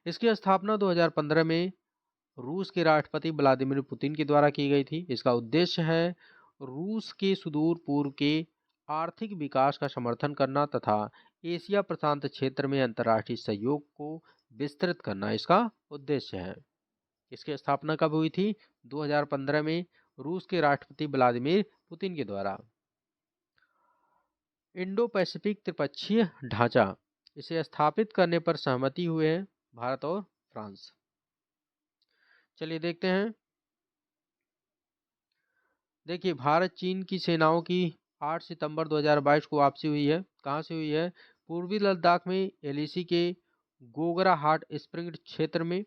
इसकी स्थापना 2015 में रूस के राष्ट्रपति व्लादिमीर पुतिन के द्वारा की गई थी। इसका उद्देश्य है रूस के सुदूर पूर्व के आर्थिक विकास का समर्थन करना तथा एशिया प्रशांत क्षेत्र में अंतर्राष्ट्रीय सहयोग को विस्तृत करना इसका उद्देश्य है। इसकी स्थापना कब हुई थी? 2015 में रूस के राष्ट्रपति व्लादिमीर पुतिन के द्वारा। इंडो पैसिफिक त्रिपक्षीय ढांचा, इसे स्थापित करने पर सहमति हुए हैं भारत और फ्रांस। चलिए देखते हैं। देखिए, भारत चीन की सेनाओं की 8 सितंबर 2022 को वापसी हुई है। कहाँ से हुई है? पूर्वी लद्दाख में एलएसी के गोगरा हाट स्प्रिंग क्षेत्र में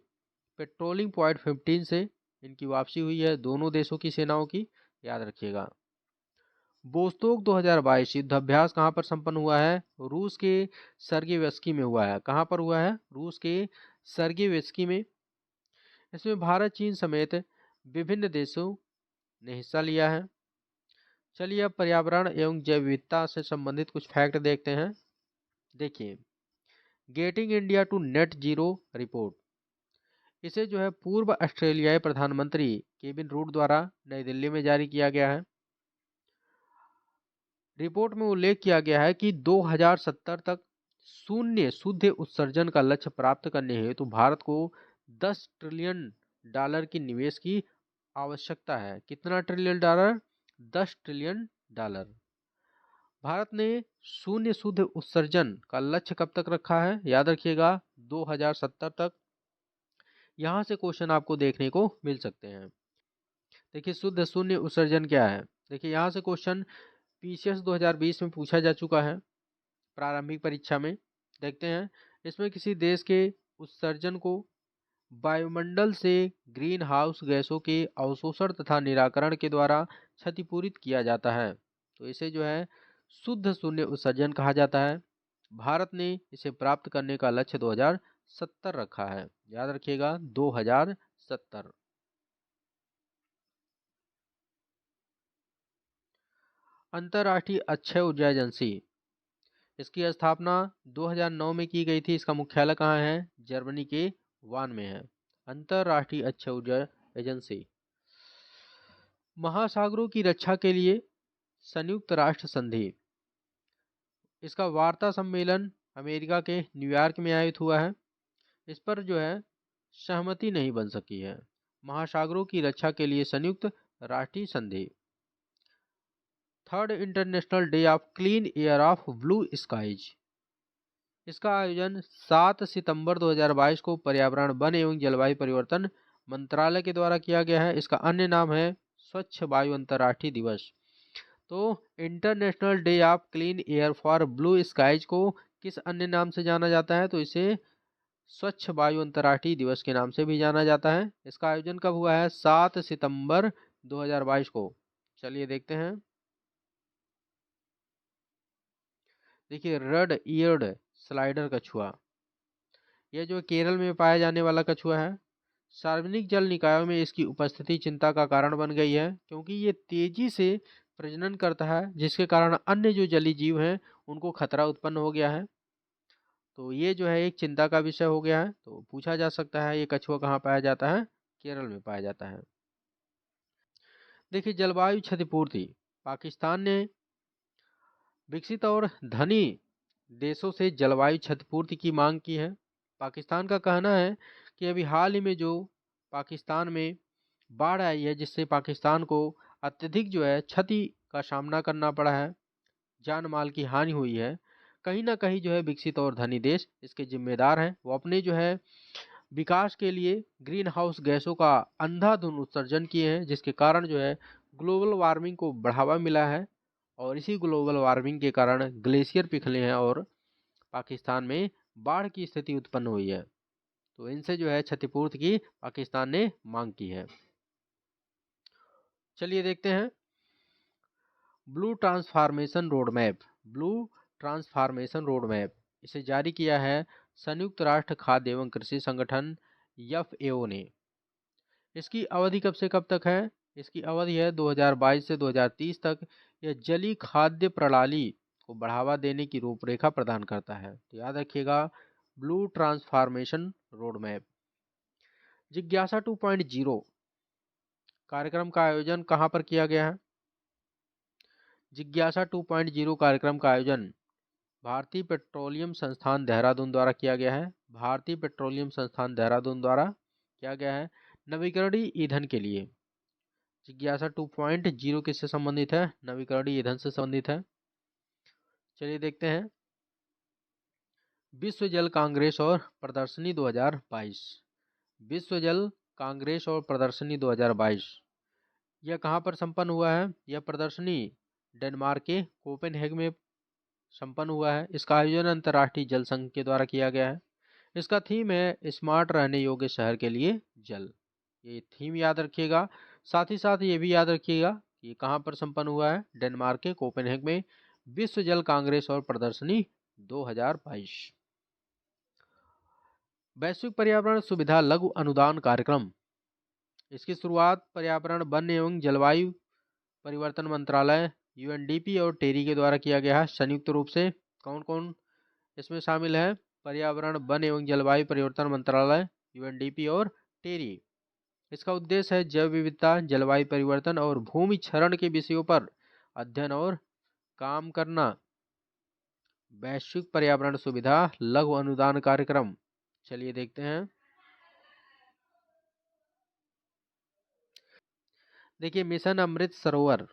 पेट्रोलिंग पॉइंट 15 से इनकी वापसी हुई है, दोनों देशों की सेनाओं की। याद रखिएगा। बोस्तोक 2022 युद्धाभ्यास कहाँ पर संपन्न हुआ है? रूस के सर्गेवेस्की में हुआ है। कहाँ पर हुआ है? रूस के सर्गेवेस्की में। इसमें भारत, चीन समेत विभिन्न देशों ने हिस्सा लिया है। चलिए अब पर्यावरण एवं जैव विविधता से संबंधित कुछ फैक्ट देखते हैं। देखिए, getting India to net zero report, इसे जो है पूर्व ऑस्ट्रेलियाई प्रधानमंत्री केविन रूड द्वारा नई दिल्ली में जारी किया गया है। रिपोर्ट में उल्लेख किया गया है कि 2070 तक शून्य शुद्ध उत्सर्जन का लक्ष्य प्राप्त करने हेतु भारत को 10 ट्रिलियन डॉलर की निवेश की आवश्यकता है। कितना trillion dollar? 10 trillion dollar. Bharat ने शून्य शुद्ध उत्सर्जन का लक्ष्य कब तक रखा है? याद रखिएगा 2070 तक। यहाँ से क्वेश्चन आपको देखने को मिल सकते हैं। देखिए शुद्ध शून्य उत्सर्जन क्या है? देखिए यहाँ से क्वेश्चन पीसीएस 2020 में पूछा जा चुका है प्रारंभिक परीक्षा में। देखते हैं इसमें किसी देश के उत्सर्जन को वायुमंडल से ग्रीन हाउस गैसों के अवशोषण तथा निराकरण के द्वारा क्षतिपूरित किया जाता है, तो इसे जो है शुद्ध शून्य उत्सर्जन कहा जाता है। भारत ने इसे प्राप्त करने का लक्ष्य 2070 रखा है। याद रखिएगा 2070। अंतर्राष्ट्रीय अक्षय ऊर्जा एजेंसी, इसकी स्थापना 2009 में की गई थी। इसका मुख्यालय कहाँ है? जर्मनी के वान में है। अंतर्राष्ट्रीय अक्षय ऊर्जा एजेंसी। महासागरों की रक्षा के लिए संयुक्त राष्ट्र संधि, इसका वार्ता सम्मेलन अमेरिका के न्यूयॉर्क में आयोजित हुआ है। इस पर जो है सहमति नहीं बन सकी है। महासागरों की रक्षा के लिए संयुक्त राष्ट्रीय संधि। Third international day of clean air of blue skies, इसका आयोजन 7 सितंबर 2022 को पर्यावरण, वन एवं जलवायु परिवर्तन मंत्रालय के द्वारा किया गया है। इसका अन्य नाम है स्वच्छ वायु अंतर्राष्ट्रीय दिवस। तो international day of clean air for blue skies को किस अन्य नाम से जाना जाता है? तो इसे स्वच्छ वायु अंतर्राष्ट्रीय दिवस के नाम से भी जाना जाता है। इसका आयोजन कब हुआ है? 7 सितंबर 2022 को। चलिए देखते हैं। देखिए रेड ईयर्ड स्लाइडर कछुआ, यह जो केरल में पाया जाने वाला कछुआ है, सार्वजनिक जल निकायों में इसकी उपस्थिति चिंता का कारण बन गई है, क्योंकि ये तेजी से प्रजनन करता है, जिसके कारण अन्य जो जलीय जीव हैं उनको खतरा उत्पन्न हो गया है। तो ये जो है एक चिंता का विषय हो गया है। तो पूछा जा सकता है ये कछुआ कहाँ पाया जाता है? केरल में पाया जाता है। देखिए जलवायु क्षतिपूर्ति, पाकिस्तान ने विकसित और धनी देशों से जलवायु क्षतिपूर्ति की मांग की है। पाकिस्तान का कहना है कि अभी हाल ही में जो पाकिस्तान में बाढ़ आई है, जिससे पाकिस्तान को अत्यधिक जो है क्षति का सामना करना पड़ा है, जान माल की हानि हुई है, कहीं ना कहीं जो है विकसित और धनी देश इसके जिम्मेदार हैं। वो अपने जो है विकास के लिए ग्रीन हाउस गैसों का अंधाधुंध उत्सर्जन किए हैं, जिसके कारण जो है ग्लोबल वार्मिंग को बढ़ावा मिला है और इसी ग्लोबल वार्मिंग के कारण ग्लेशियर पिघले हैं और पाकिस्तान में बाढ़ की स्थिति उत्पन्न हुई है। तो इनसे जो है क्षतिपूर्ति की पाकिस्तान ने मांग की है। चलिए देखते हैं blue transformation road map. Blue transformation road map इसे जारी किया है संयुक्त राष्ट्र खाद्य एवं कृषि संगठन FAO ने। इसकी अवधि कब से कब तक है? इसकी अवधि है 2022 से 2030 तक। यह जलीय खाद्य प्रणाली को बढ़ावा देने की रूपरेखा प्रदान करता है। तो याद रखिएगा ब्लू ट्रांसफॉर्मेशन रोड मैप। जिज्ञासा 2.0 कार्यक्रम का आयोजन कहाँ पर किया गया है? जिज्ञासा 2.0 कार्यक्रम का आयोजन भारतीय पेट्रोलियम संस्थान देहरादून द्वारा किया गया है। भारतीय पेट्रोलियम संस्थान देहरादून द्वारा किया गया है नवीकरणीय ईंधन के लिए। जिज्ञासा 2.0 किससे संबंधित है? नवीकरणीय ईंधन से संबंधित है। चलिए देखते हैं विश्व जल कांग्रेस और प्रदर्शनी 2022। विश्व जल कांग्रेस और प्रदर्शनी 2022 यह कहाँ पर संपन्न हुआ है? यह प्रदर्शनी डेनमार्क के कोपेनहेगन में संपन्न हुआ है। इसका आयोजन अंतर्राष्ट्रीय जल संघ के द्वारा किया गया है। इसका थीम है स्मार्ट रहने योग्य शहर के लिए जल। ये थीम याद रखिएगा। साथ ही साथ ये भी याद रखिएगा कि कहाँ पर संपन्न हुआ है? डेनमार्क के कोपेनहेगन में विश्व जल कांग्रेस और प्रदर्शनी 2022। वैश्विक पर्यावरण सुविधा लघु अनुदान कार्यक्रम, इसकी शुरुआत पर्यावरण, वन एवं जलवायु परिवर्तन मंत्रालय UNDP और टेरी के द्वारा किया गया है संयुक्त रूप से। कौन कौन इसमें शामिल है? पर्यावरण, वन एवं जलवायु परिवर्तन मंत्रालय, UNDP और टेरी। इसका उद्देश्य है जैव विविधता, जलवायु परिवर्तन और भूमि क्षरण के विषयों पर अध्ययन और काम करना, वैश्विक पर्यावरण सुविधा लघु अनुदान कार्यक्रम। चलिए देखते हैं। देखिए मिशन अमृत सरोवर,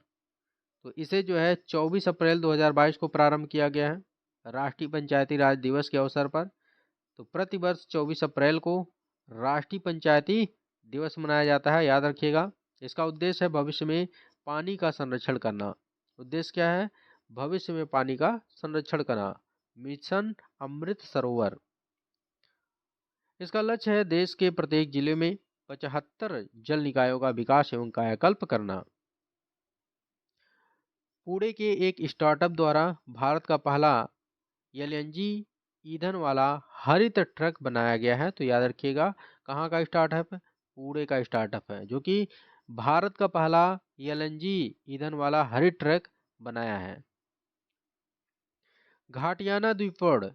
तो इसे जो है 24 अप्रैल 2022 को प्रारंभ किया गया है राष्ट्रीय पंचायती राज दिवस के अवसर पर। तो प्रतिवर्ष 24 अप्रैल को राष्ट्रीय पंचायती दिवस मनाया जाता है, याद रखिएगा। इसका उद्देश्य है भविष्य में पानी का संरक्षण करना। उद्देश्य क्या है? भविष्य में पानी का संरक्षण करना। मिशन अमृत सरोवर, इसका लक्ष्य है देश के प्रत्येक जिले में 75 जल निकायों का विकास एवं कायाकल्प करना। पुणे के एक स्टार्टअप द्वारा भारत का पहला एलएनजी ईंधन वाला हरित ट्रक बनाया गया है। तो याद रखिएगा, कहाँ का स्टार्टअप है? पुणे का स्टार्टअप है, जो कि भारत का पहला एलएनजी ईंधन वाला हरित ट्रक बनाया है। घाटियाना द्वीपड़,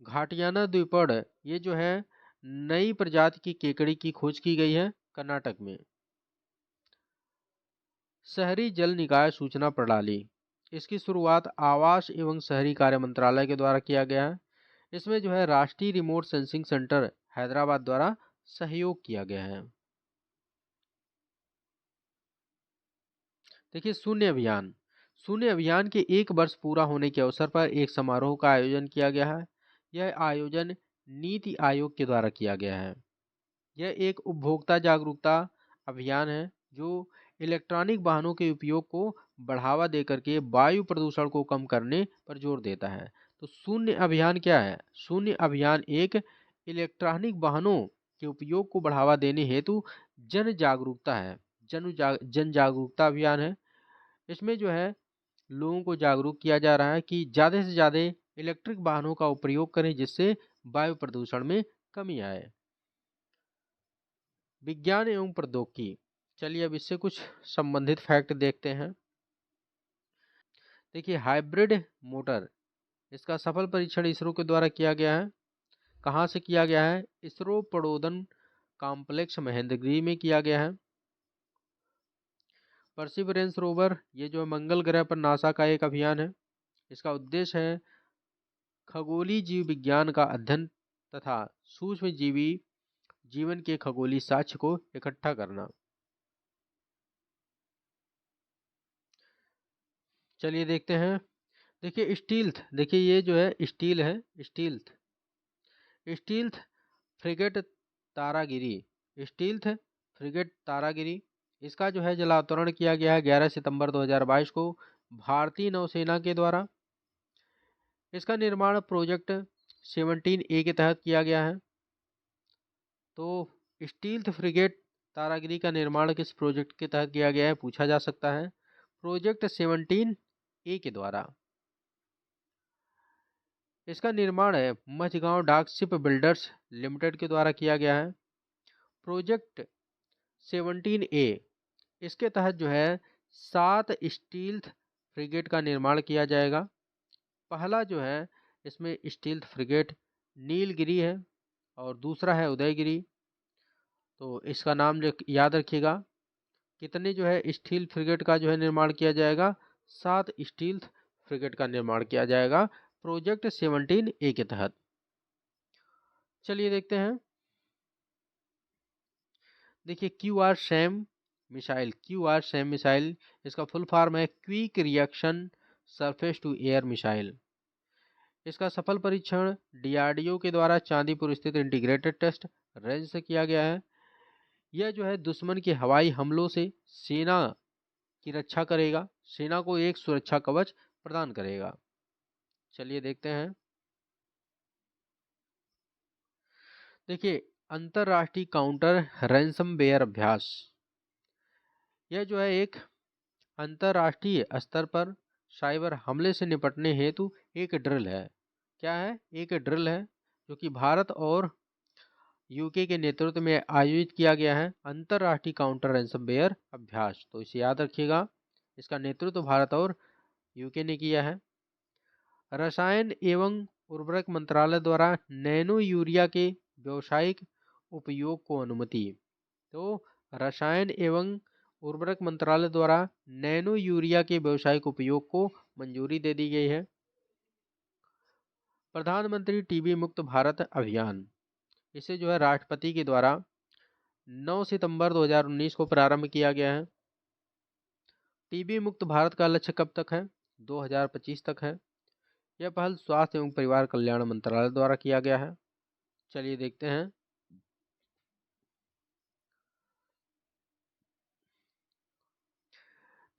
घाटियाना द्वीपड़ ये जो है नई प्रजाति की केकड़ी की खोज की गई है कर्नाटक में। शहरी जल निकाय सूचना प्रणाली, इसकी शुरुआत आवास एवं शहरी कार्य मंत्रालय के द्वारा किया गया है। इसमें जो है राष्ट्रीय रिमोट सेंसिंग सेंटर हैदराबाद द्वारा सहयोग किया गया है। देखिए शून्य अभियान, शून्य अभियान के 1 वर्ष पूरा होने के अवसर पर एक समारोह का आयोजन किया गया है। यह आयोजन नीति आयोग के द्वारा किया गया है। यह एक उपभोक्ता जागरूकता अभियान है जो इलेक्ट्रॉनिक वाहनों के उपयोग को बढ़ावा देकर के वायु प्रदूषण को कम करने पर जोर देता है। तो शून्य अभियान क्या है? शून्य अभियान एक इलेक्ट्रॉनिक वाहनों के उपयोग को बढ़ावा देने हेतु जन जागरूकता है, जन जागरूकता अभियान है। इसमें जो है लोगों को जागरूक किया जा रहा है कि ज़्यादा से ज़्यादा इलेक्ट्रिक वाहनों का प्रयोग करें, जिससे वायु प्रदूषण में कमी आए। विज्ञान एवं प्रौद्योगिकी, चलिए अब इससे कुछ संबंधित फैक्ट देखते हैं। देखिए हाइब्रिड मोटर, इसका सफल परीक्षण इसरो के द्वारा किया गया है। कहाँ से किया गया है? इसरो प्रडोदन कॉम्प्लेक्स महेंद्रगिरी में किया गया है। परसिवरेंस रोवर, ये जो मंगल ग्रह पर नासा का एक अभियान है। इसका उद्देश्य है खगोलीय जीव विज्ञान का अध्ययन तथा सूक्ष्म जीवी जीवन के खगोलीय साक्ष्य को इकट्ठा करना। चलिए देखते हैं। देखिए स्टील्थ, देखिए ये जो है स्टील है, stealth, stealth frigate Taragiri, stealth frigate Taragiri, इसका जो है जलावतरण किया गया है 11 सितंबर 2022 को भारतीय नौसेना के द्वारा। इसका निर्माण प्रोजेक्ट 17A के तहत किया गया है। तो स्टील्थ फ्रिगेट तारागिरी का निर्माण किस प्रोजेक्ट के तहत किया गया है, पूछा जा सकता है। प्रोजेक्ट 17A के द्वारा। इसका निर्माण है मझगांव डाक शिप बिल्डर्स लिमिटेड के द्वारा किया गया है। प्रोजेक्ट 17A, इसके तहत जो है 7 स्टील्थ फ्रिगेट का निर्माण किया जाएगा। पहला जो है इसमें स्टील्थ फ्रिगेट नीलगिरी है और दूसरा है उदयगिरी। तो इसका नाम याद रखिएगा। कितने जो है स्टील फ्रिगेट का जो है निर्माण किया जाएगा? 7 स्टील्थ फ्रिगेट का निर्माण किया जाएगा प्रोजेक्ट 17A के तहत। चलिए देखते हैं। देखिए QR SAM missile, QR SAM missile, इसका फुल फॉर्म है quick reaction surface to air missile. इसका सफल परीक्षण डीआरडीओ के द्वारा चांदीपुर स्थित इंटीग्रेटेड टेस्ट रेंज से किया गया है। यह जो है दुश्मन के हवाई हमलों से सेना की रक्षा करेगा, सेना को एक सुरक्षा कवच प्रदान करेगा। चलिए देखते हैं। देखिए अंतरराष्ट्रीय काउंटर रैंसमवेयर अभ्यास, यह जो है एक अंतरराष्ट्रीय स्तर पर साइबर हमले से निपटने हेतु एक ड्रिल है। क्या है? एक ड्रिल है जो कि भारत और यूके के नेतृत्व में आयोजित किया गया है, अंतरराष्ट्रीय काउंटर रैंसमवेयर अभ्यास। तो इसे याद रखिएगा, इसका नेतृत्व भारत और यूके ने किया है। रसायन एवं उर्वरक मंत्रालय द्वारा नैनो यूरिया के व्यावसायिक उपयोग को अनुमति। तो रसायन एवं उर्वरक मंत्रालय द्वारा नैनो यूरिया के व्यावसायिक उपयोग को मंजूरी दे दी गई है। प्रधानमंत्री टीबी मुक्त भारत अभियान, इसे जो है राष्ट्रपति के द्वारा 9 सितंबर 2019 को प्रारंभ किया गया है। टीबी मुक्त भारत का लक्ष्य कब तक है? 2025 तक है। यह पहल स्वास्थ्य एवं परिवार कल्याण मंत्रालय द्वारा किया गया है। चलिए देखते हैं।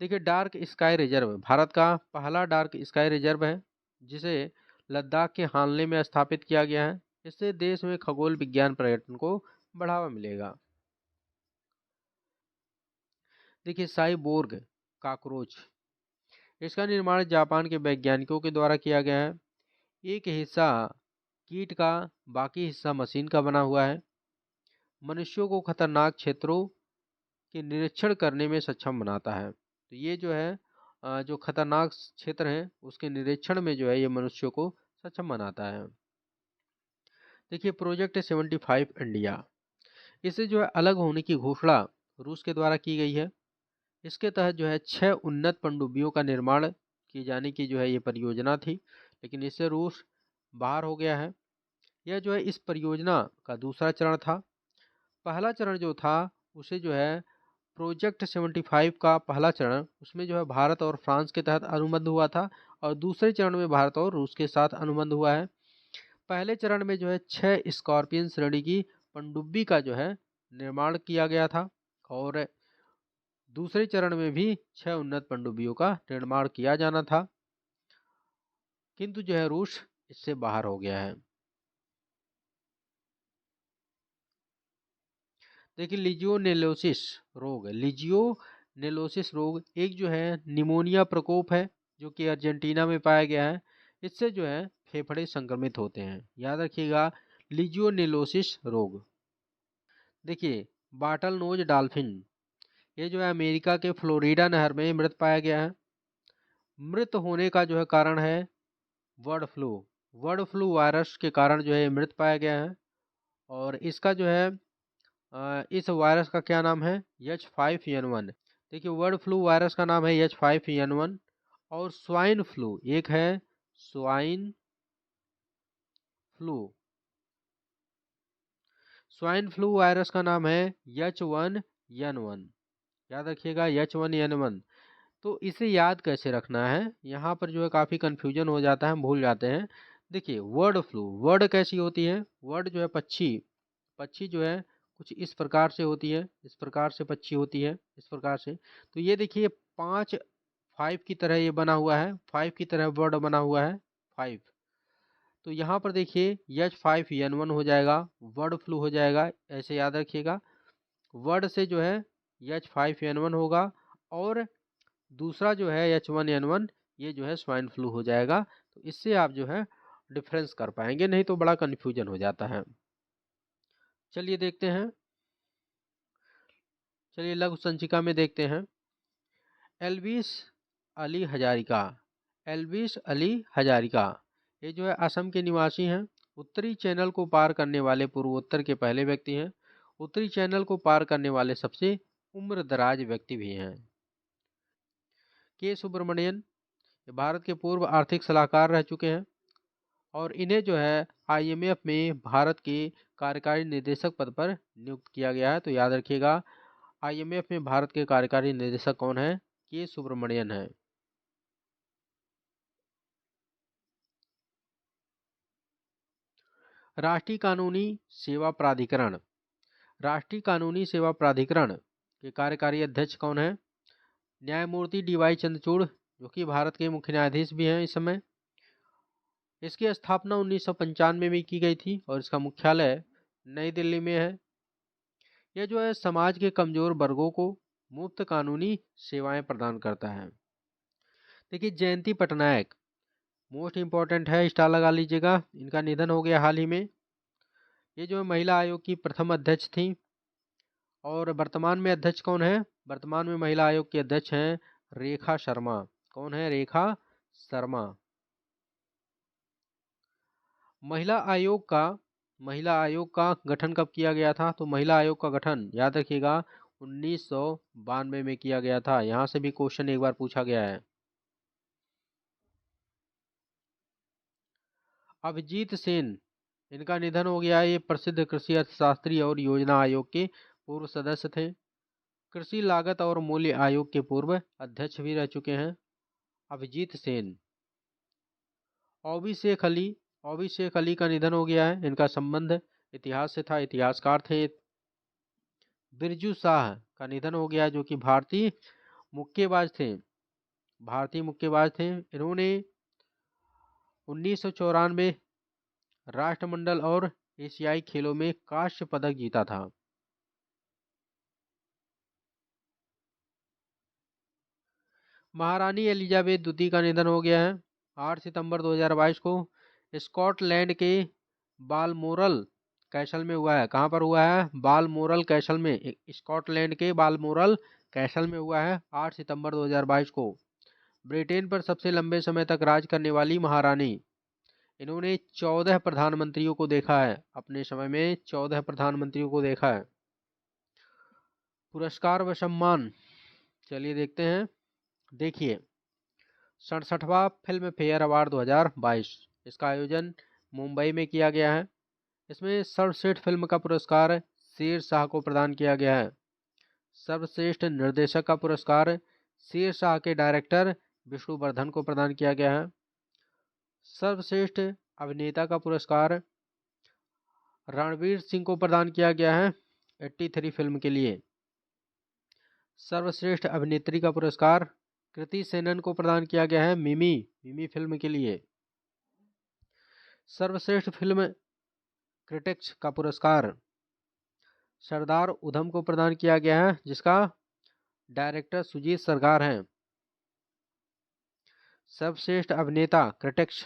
देखिए, डार्क स्काई रिजर्व भारत का पहला डार्क स्काई रिजर्व है, जिसे लद्दाख के हानले में स्थापित किया गया है। इससे देश में खगोल विज्ञान पर्यटन को बढ़ावा मिलेगा। देखिए, साइबोर्ग कॉकरोच, इसका निर्माण जापान के वैज्ञानिकों के द्वारा किया गया है। एक हिस्सा कीट का, बाकी हिस्सा मशीन का बना हुआ है। मनुष्यों को खतरनाक क्षेत्रों के निरीक्षण करने में सक्षम बनाता है। तो ये जो है जो खतरनाक क्षेत्र हैं उसके निरीक्षण में जो है ये मनुष्यों को सक्षम बनाता है। देखिए, प्रोजेक्ट 75 इंडिया, इससे जो है अलग होने की घोषणा रूस के द्वारा की गई है। इसके तहत जो है 6 उन्नत पनडुब्बियों का निर्माण किए जाने की जो है ये परियोजना थी, लेकिन इससे रूस बाहर हो गया है। यह जो है इस परियोजना का दूसरा चरण था। पहला चरण जो था उसे जो है प्रोजेक्ट 75 का पहला चरण, उसमें जो है भारत और फ्रांस के तहत अनुबंध हुआ था, और दूसरे चरण में भारत और रूस के साथ अनुबंध हुआ है। पहले चरण में जो है 6 स्कॉर्पियन श्रेणी की पनडुब्बी का जो है निर्माण किया गया था, और दूसरे चरण में भी 6 उन्नत पनडुब्बियों का निर्माण किया जाना था, किंतु जो है रूस इससे बाहर हो गया है। देखिए, लिजियोनेलोसिस रोग एक जो है निमोनिया प्रकोप है, जो कि अर्जेंटीना में पाया गया है। इससे जो है फेफड़े संक्रमित होते हैं, याद रखिएगा, लिजियोनेलोसिस रोग। देखिए, बाटल नोज डॉल्फिन, ये जो है अमेरिका के फ्लोरिडा नहर में मृत पाया गया है। मृत होने का जो है कारण है बर्ड फ्लू वायरस के कारण जो है मृत पाया गया है। और इसका जो है इस वायरस का क्या नाम है? H5N1। देखिए, बर्ड फ्लू वायरस का नाम है H5N1। और स्वाइन फ्लू एक है, swine flu swine flu virus का नाम है H1N1। याद रखिएगा, H1N1। तो इसे याद कैसे रखना है, यहाँ पर जो है काफ़ी कन्फ्यूजन हो जाता है, हम भूल जाते हैं। देखिए, वर्ड फ्लू, वर्ड कैसी होती है? वर्ड जो है पक्षी, पक्षी जो है कुछ इस प्रकार से होती है, इस प्रकार से पक्षी होती है, इस प्रकार से। तो ये देखिए 5 की तरह ये बना हुआ है, 5 की तरह वर्ड बना हुआ है, 5। तो यहाँ पर देखिए H5N1 हो जाएगा, वर्ड फ्लू हो जाएगा, ऐसे याद रखिएगा। वर्ड से जो है H5N1 होगा, और दूसरा जो है H1N1, ये जो है स्वाइन फ्लू हो जाएगा। तो इससे आप जो है डिफरेंस कर पाएंगे, नहीं तो बड़ा कन्फ्यूजन हो जाता है। चलिए देखते हैं, चलिए लघु संचिका में देखते हैं। एल्विस अली हजारिका, एल्विस अली हजारिका, ये जो है असम के निवासी हैं। उत्तरी चैनल को पार करने वाले पूर्वोत्तर के पहले व्यक्ति हैं। उत्तरी चैनल को पार करने वाले सबसे उम्रदराज व्यक्ति भी हैं। के सुब्रमण्यन, ये भारत के पूर्व आर्थिक सलाहकार रह चुके हैं, और इन्हें जो है IMF में भारत के कार्यकारी निदेशक पद पर नियुक्त किया गया है। तो याद रखिएगा, IMF में भारत के कार्यकारी निदेशक कौन है? के सुब्रमण्यन है। राष्ट्रीय कानूनी सेवा प्राधिकरण, राष्ट्रीय कानूनी सेवा प्राधिकरण के कार्यकारी अध्यक्ष कौन है? न्यायमूर्ति DY चंद्रचूड़, जो कि भारत के मुख्य न्यायाधीश भी हैं इस समय। इसकी स्थापना 1995 में की गई थी, और इसका मुख्यालय नई दिल्ली में है। यह जो है समाज के कमजोर वर्गों को मुफ्त कानूनी सेवाएं प्रदान करता है। देखिए, जयंती पटनायक मोस्ट इम्पोर्टेंट है, स्टार लगा लीजिएगा, इनका निधन हो गया हाल ही में। ये जो है महिला आयोग की प्रथम अध्यक्ष थी। और वर्तमान में अध्यक्ष कौन है? वर्तमान में महिला आयोग के अध्यक्ष हैं रेखा शर्मा। कौन है? रेखा शर्मा। महिला आयोग का गठन कब किया गया था? तो महिला आयोग का गठन याद रखिएगा 1992 में किया गया था। यहाँ से भी क्वेश्चन एक बार पूछा गया है। अभिजीत सेन, इनका निधन हो गया है। ये प्रसिद्ध कृषि अर्थशास्त्री और योजना आयोग के पूर्व सदस्य थे। कृषि लागत और मूल्य आयोग के पूर्व अध्यक्ष भी रह चुके हैं अभिजीत सेन। ओबी शेख अली का निधन हो गया है। इनका संबंध इतिहास से था, इतिहासकार थे। बिरजू शाह का निधन हो गया, जो कि मुक्केबाज थे भारतीय मुक्केबाज थे। इन्होंने 1994 राष्ट्रमंडल और एशियाई खेलों में कांस्य पदक जीता था। महारानी एलिजाबेथ द्वितीय का निधन हो गया है 8 सितंबर 2022 को। स्कॉटलैंड के बालमोरल कैसल में हुआ है। कहाँ पर हुआ है? बालमोरल कैसल में। स्कॉटलैंड के बालमोरल कैसल में हुआ है 8 सितंबर 2022 को। ब्रिटेन पर सबसे लंबे समय तक राज करने वाली महारानी। इन्होंने 14 प्रधानमंत्रियों को देखा है। अपने समय में 14 प्रधानमंत्रियों को देखा है। पुरस्कार व सम्मान चलिए देखते हैं। देखिए, 67वां फिल्म फेयर अवार्ड 2022, इसका आयोजन मुंबई में किया गया है। इसमें सर्वश्रेष्ठ फिल्म का पुरस्कार शेर शाह को प्रदान किया गया है। सर्वश्रेष्ठ निर्देशक का पुरस्कार शेर शाह के डायरेक्टर विष्णुवर्धन को प्रदान किया गया है। सर्वश्रेष्ठ अभिनेता का पुरस्कार रणवीर सिंह को प्रदान किया गया है 83 फिल्म के लिए। सर्वश्रेष्ठ अभिनेत्री का पुरस्कार कृति सेनन को प्रदान किया गया है मिमी फिल्म के लिए। सर्वश्रेष्ठ फिल्म क्रिटिक्स का पुरस्कार सरदार उधम को प्रदान किया गया है, जिसका डायरेक्टर सुजीत सरकार हैं। सर्वश्रेष्ठ अभिनेता क्रिटिक्स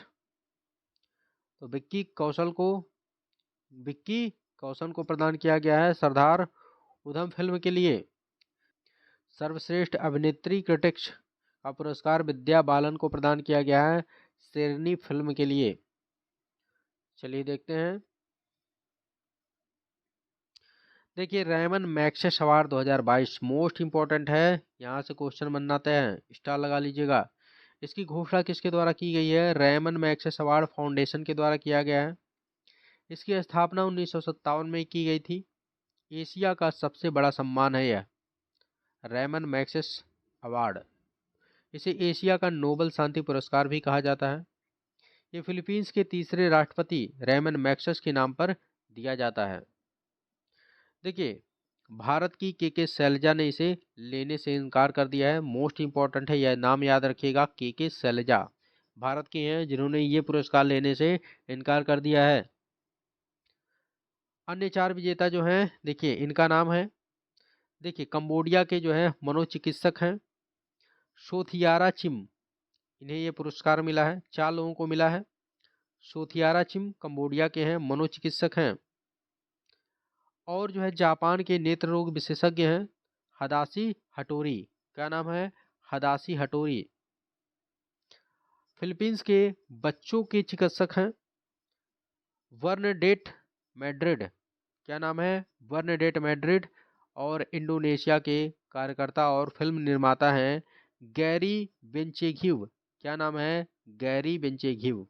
तो विक्की कौशल को प्रदान किया गया है सरदार उधम फिल्म के लिए। सर्वश्रेष्ठ अभिनेत्री क्रिटिक्स का पुरस्कार विद्या बालन को प्रदान किया गया है शेरनी फिल्म के लिए। चलिए देखते हैं। देखिए, Ramon Magsaysay award 2022 most important है। यहाँ से क्वेश्चन बनना तय है, स्टार लगा लीजिएगा। इसकी घोषणा किसके द्वारा की गई है? रेमन मैग्सेसे अवार्ड फाउंडेशन के द्वारा किया गया है। इसकी स्थापना 1957 में की गई थी। एशिया का सबसे बड़ा सम्मान है यह रेमन मैग्सेसे अवार्ड। इसे एशिया का नोबल शांति पुरस्कार भी कहा जाता है। ये फिलीपींस के तीसरे राष्ट्रपति रेमन मैग्सेसे के नाम पर दिया जाता है। देखिए, भारत की के शैलजा ने इसे लेने से इनकार कर दिया है। मोस्ट इंपॉर्टेंट है, यह नाम याद रखिएगा। के शैलजा भारत के हैं जिन्होंने ये पुरस्कार लेने से इनकार कर दिया है। अन्य 4 विजेता जो हैं, देखिए इनका नाम है। देखिए, कंबोडिया के जो है मनोचिकित्सक हैं सोथियारा चिम, इन्हें ये पुरस्कार मिला है। 4 लोगों को मिला है। सोथियारा चिम कंबोडिया के हैं, मनोचिकित्सक हैं। और जो है जापान के नेत्र रोग विशेषज्ञ हैं हदाशी हटोरी। क्या नाम है? हदाशी हटोरी। फिलीपींस के बच्चों के चिकित्सक हैं वर्नडेट मैड्रिड। क्या नाम है? वर्नडेट मैड्रिड। और इंडोनेशिया के कार्यकर्ता और फिल्म निर्माता हैं गैरी बेंचेघिव। क्या नाम है? गैरी बेंचेघिव।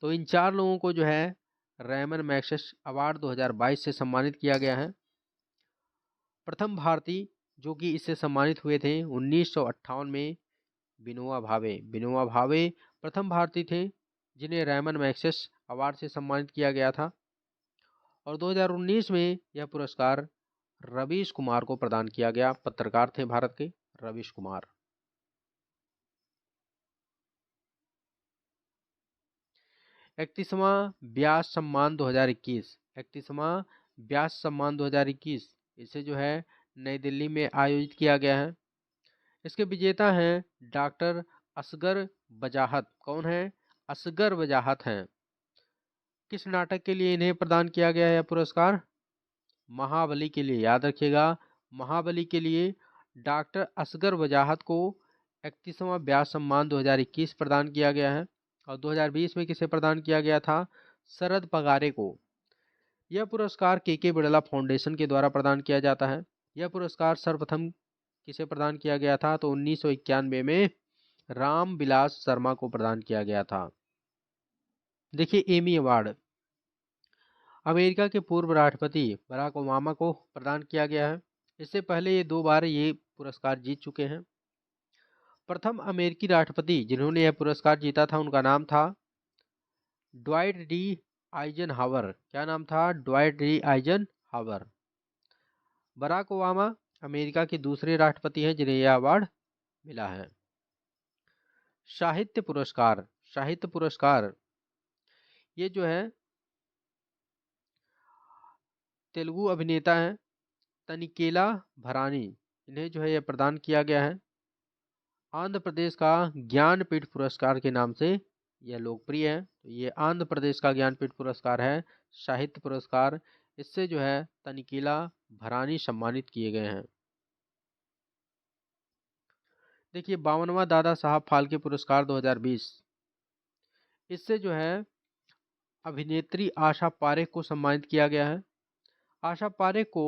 तो इन 4 लोगों को जो है रेमन मैग्सेसे अवार्ड 2022 से सम्मानित किया गया है। प्रथम भारतीय जो कि इससे सम्मानित हुए थे 1958 में विनोबा भावे प्रथम भारतीय थे जिन्हें रेमन मैग्सेसे अवार्ड से सम्मानित किया गया था। और 2019 में यह पुरस्कार रवीश कुमार को प्रदान किया गया। पत्रकार थे भारत के रवीश कुमार। इकतीसवां व्यास सम्मान 2021। 31वां व्यास सम्मान 2021 इसे जो है नई दिल्ली में आयोजित किया गया है। इसके विजेता हैं डॉक्टर असगर वजाहत। कौन है? असगर वजाहत हैं। किस नाटक के लिए इन्हें प्रदान किया गया है यह पुरस्कार? महाबली के लिए। याद रखिएगा, महाबली के लिए डॉक्टर असगर वजाहत को 31वां व्यास सम्मान 2021 प्रदान किया गया है। और 2020 में किसे प्रदान किया गया था? शरद पगारे को। यह पुरस्कार के बिड़ला फाउंडेशन के द्वारा प्रदान किया जाता है। यह पुरस्कार सर्वप्रथम किसे प्रदान किया गया था? तो 1991 में राम विलास शर्मा को प्रदान किया गया था। देखिए एमी अवार्ड अमेरिका के पूर्व राष्ट्रपति बराक ओबामा को प्रदान किया गया है। इससे पहले ये 2 बार ये पुरस्कार जीत चुके हैं। प्रथम अमेरिकी राष्ट्रपति जिन्होंने यह पुरस्कार जीता था उनका नाम था ड्वाइट डी आइजनहावर। क्या नाम था? Dwight D Eisenhower. Barack Obama America के दूसरे राष्ट्रपति हैं जिन्हें यह अवार्ड मिला है। साहित्य पुरस्कार, साहित्य पुरस्कार ये जो है तेलुगु अभिनेता हैं तनिकेला भरानी, इन्हें जो है यह प्रदान किया गया है। आंध्र प्रदेश का ज्ञानपीठ पुरस्कार के नाम से यह लोकप्रिय है। तो ये आंध्र प्रदेश का ज्ञानपीठ पुरस्कार है, साहित्य पुरस्कार। इससे जो है तनिकेला भरानी सम्मानित किए गए हैं। देखिए 52वां दादा साहब फाल्के पुरस्कार 2020, इससे जो है अभिनेत्री आशा पारेख को सम्मानित किया गया है। आशा पारेख को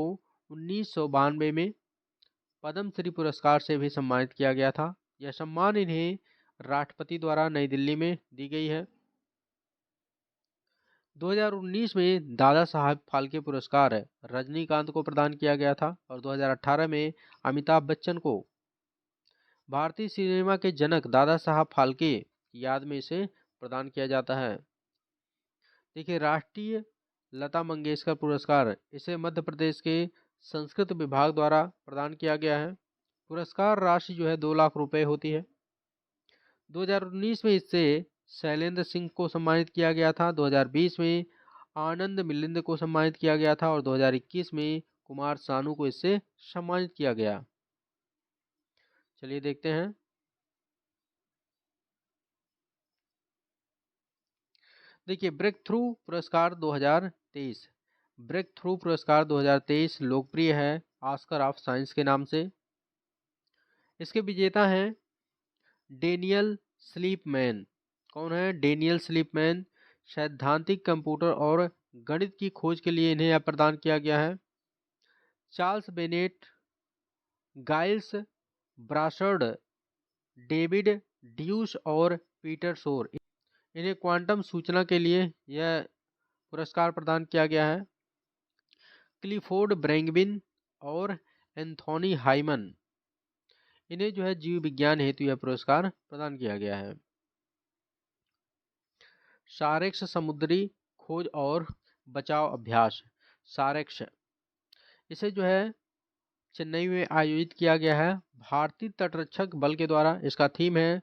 1992 में पद्म श्री पुरस्कार से भी सम्मानित किया गया था। यह सम्मान इन्हें राष्ट्रपति द्वारा नई दिल्ली में दी गई है। 2019 में दादा साहब फाल्के पुरस्कार रजनीकांत को प्रदान किया गया था और 2018 में अमिताभ बच्चन को। भारतीय सिनेमा के जनक दादा साहब फाल्के की याद में इसे प्रदान किया जाता है। देखिए राष्ट्रीय लता मंगेशकर पुरस्कार, इसे मध्य प्रदेश के संस्कृत विभाग द्वारा प्रदान किया गया है। पुरस्कार राशि जो है 2 लाख रुपए होती है। 2019 में इससे शैलेंद्र सिंह को सम्मानित किया गया था। 2020 में आनंद मिलिंद को सम्मानित किया गया था और 2021 में कुमार सानू को इससे सम्मानित किया गया। चलिए देखते हैं। देखिए ब्रेक थ्रू पुरस्कार 2023, ब्रेक थ्रू पुरस्कार 2023 लोकप्रिय है ऑस्कर ऑफ साइंस के नाम से। इसके विजेता हैं डेनियल स्लीपमैन। कौन है? डेनियल स्लीपमैन। सैद्धांतिक कंप्यूटर और गणित की खोज के लिए इन्हें यह प्रदान किया गया है। चार्ल्स बेनेट, गाइल्स ब्रासर्ड, डेविड ड्यूस और पीटर शोर, इन्हें क्वांटम सूचना के लिए यह पुरस्कार प्रदान किया गया है। क्लिफोर्ड ब्रैंगबिन और एंथोनी हाइमन, इन्हें जो है जीव विज्ञान हेतु यह पुरस्कार प्रदान किया गया है। सारेक्स समुद्री खोज और बचाव अभ्यास, सारेक्स, इसे जो है चेन्नई में आयोजित किया गया है भारतीय तटरक्षक बल के द्वारा। इसका थीम है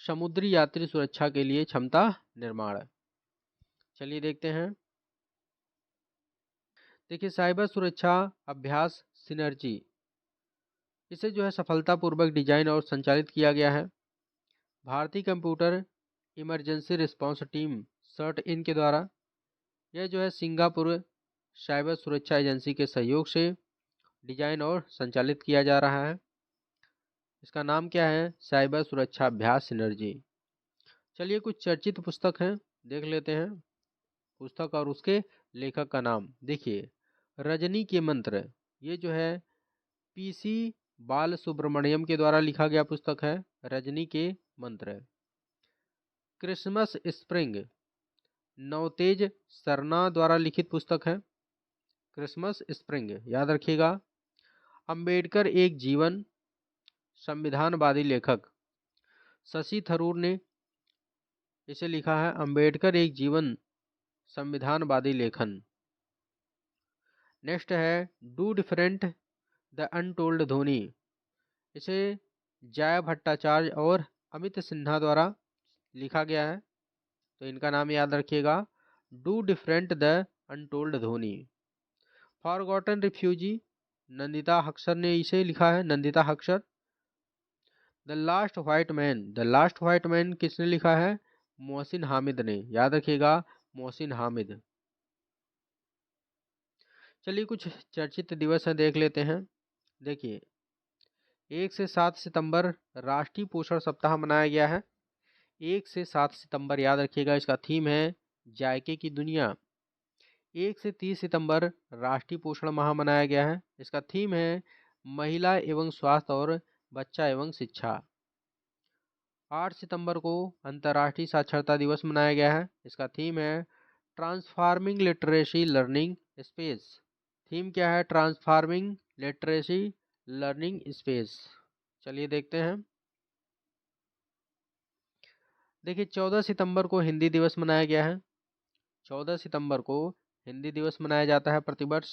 समुद्री यात्री सुरक्षा के लिए क्षमता निर्माण। चलिए देखते हैं। देखिए साइबर सुरक्षा अभ्यास सिनर्जी, इसे जो है सफलतापूर्वक डिजाइन और संचालित किया गया है भारतीय computer emergency response team CERT In के द्वारा। यह जो है सिंगापुर साइबर सुरक्षा एजेंसी के सहयोग से डिजाइन और संचालित किया जा रहा है। इसका नाम क्या है? साइबर सुरक्षा अभ्यास सिनर्जी। चलिए कुछ चर्चित पुस्तक हैं, देख लेते हैं पुस्तक और उसके लेखक का नाम। देखिए रजनी के मंत्र, ये जो है पीसी बाल सुब्रमण्यम के द्वारा लिखा गया पुस्तक है रजनी के मंत्र। क्रिसमस स्प्रिंग नवतेज सरना द्वारा लिखित पुस्तक है क्रिसमस स्प्रिंग, याद रखिएगा। अंबेडकर एक जीवन, संविधानवादी लेखक शशि थरूर ने इसे लिखा है अंबेडकर एक जीवन संविधानवादी लेखन। नेक्स्ट है डू डिफरेंट द अनटोल्ड ध्वनि, इसे जया भट्टाचार्य और अमित सिन्हा द्वारा लिखा गया है। तो इनका नाम याद रखिएगा, डू डिफरेंट द अनटोल्ड ध्वनि। फॉरगॉटन रिफ्यूजी नंदिता हक्सर ने इसे लिखा है, Nandita Haksar. The last white man, the last white man किसने लिखा है? मोहसिन हामिद ने, याद रखिएगा मोहसिन हामिद। चलिए कुछ चर्चित दिवस हैं, देख लेते हैं। देखिए 1 से 7 सितंबर राष्ट्रीय पोषण सप्ताह मनाया गया है। 1 से 7 सितंबर याद रखिएगा, इसका थीम है जायके की दुनिया। 1 से 30 सितंबर राष्ट्रीय पोषण माह मनाया गया है। इसका थीम है महिला एवं स्वास्थ्य और बच्चा एवं शिक्षा। 8 सितंबर को अंतर्राष्ट्रीय साक्षरता दिवस मनाया गया है। इसका थीम है transforming literacy learning space. Theme क्या है? Transforming literacy learning space. चलिए देखते हैं। देखिए 14 सितंबर को हिंदी दिवस मनाया गया है। 14 सितंबर को हिंदी दिवस मनाया जाता है प्रतिवर्ष।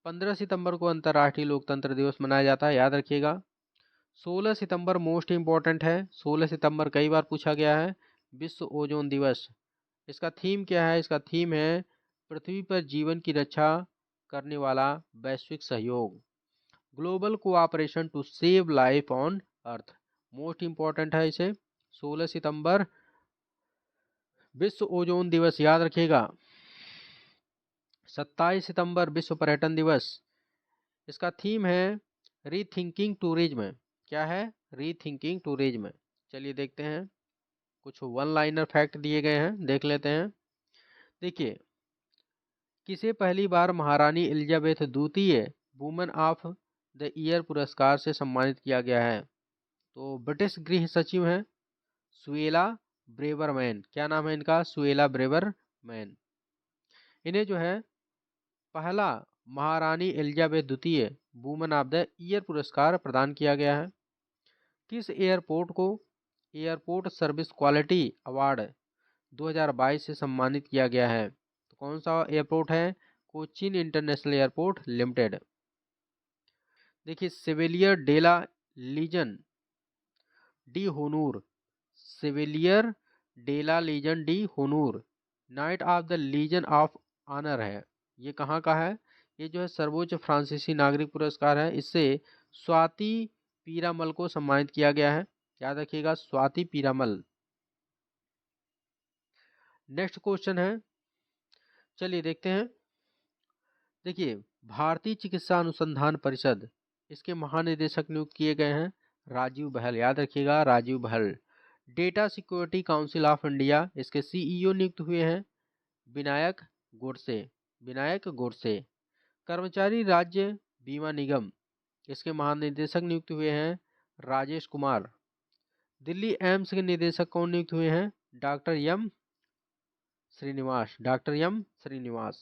15 सितंबर को अंतर्राष्ट्रीय लोकतंत्र दिवस मनाया जाता है, याद रखिएगा। 16 सितंबर मोस्ट इम्पॉर्टेंट है। 16 सितंबर कई बार पूछा गया है, विश्व ओजोन दिवस। इसका थीम क्या है? इसका थीम है पृथ्वी पर जीवन की रक्षा करने वाला वैश्विक सहयोग, global cooperation to save life on earth. Most important है इसे। 16 सितंबर विश्व ओजोन दिवस, याद रखिएगा। 27 सितंबर विश्व पर्यटन दिवस। इसका थीम है रीथिंकिंग टूरिज्म। क्या है? Rethinking tourism. चलिए देखते हैं, कुछ वन लाइनर फैक्ट दिए गए हैं, देख लेते हैं। देखिए, किसे पहली बार महारानी एलिजाबेथ द्वितीय वुमेन ऑफ द ईयर पुरस्कार से सम्मानित किया गया है? तो ब्रिटिश गृह सचिव हैं सुएला ब्रेवरमैन। क्या नाम है इनका? Suella Braverman. इन्हें जो है पहला महारानी एलिजाबेथ द्वितीय वुमेन ऑफ द ईयर पुरस्कार प्रदान किया गया है। किस एयरपोर्ट को एयरपोर्ट सर्विस क्वालिटी अवार्ड 2022 से सम्मानित किया गया है? तो कौन सा एयरपोर्ट है? Cochin international airport limited. देखिए, सिविलियर डेला लीजन डी होनूर, सिविलियर डेला लीजन डी होनूर knight of the legion of honour है। ये कहाँ का है? ये जो है सर्वोच्च फ्रांसीसी नागरिक पुरस्कार है। इससे स्वाति पीरामल को सम्मानित किया गया है, याद रखिएगा, स्वाति पीरामल। नेक्स्ट क्वेश्चन है, चलिए देखते हैं। देखिए, भारतीय चिकित्सा अनुसंधान परिषद, इसके महानिदेशक नियुक्त किए गए हैं राजीव बहल, याद रखिएगा, Rajiv Bahl. Data security council of India, इसके सीईओ नियुक्त हुए हैं विनायक गोडसे, विनायक गोडसे। कर्मचारी राज्य बीमा निगम, इसके महानिदेशक नियुक्त हुए हैं राजेश कुमार। दिल्ली एम्स के निदेशक कौन नियुक्त हुए हैं? Doctor M Srinivas, doctor M Srinivas.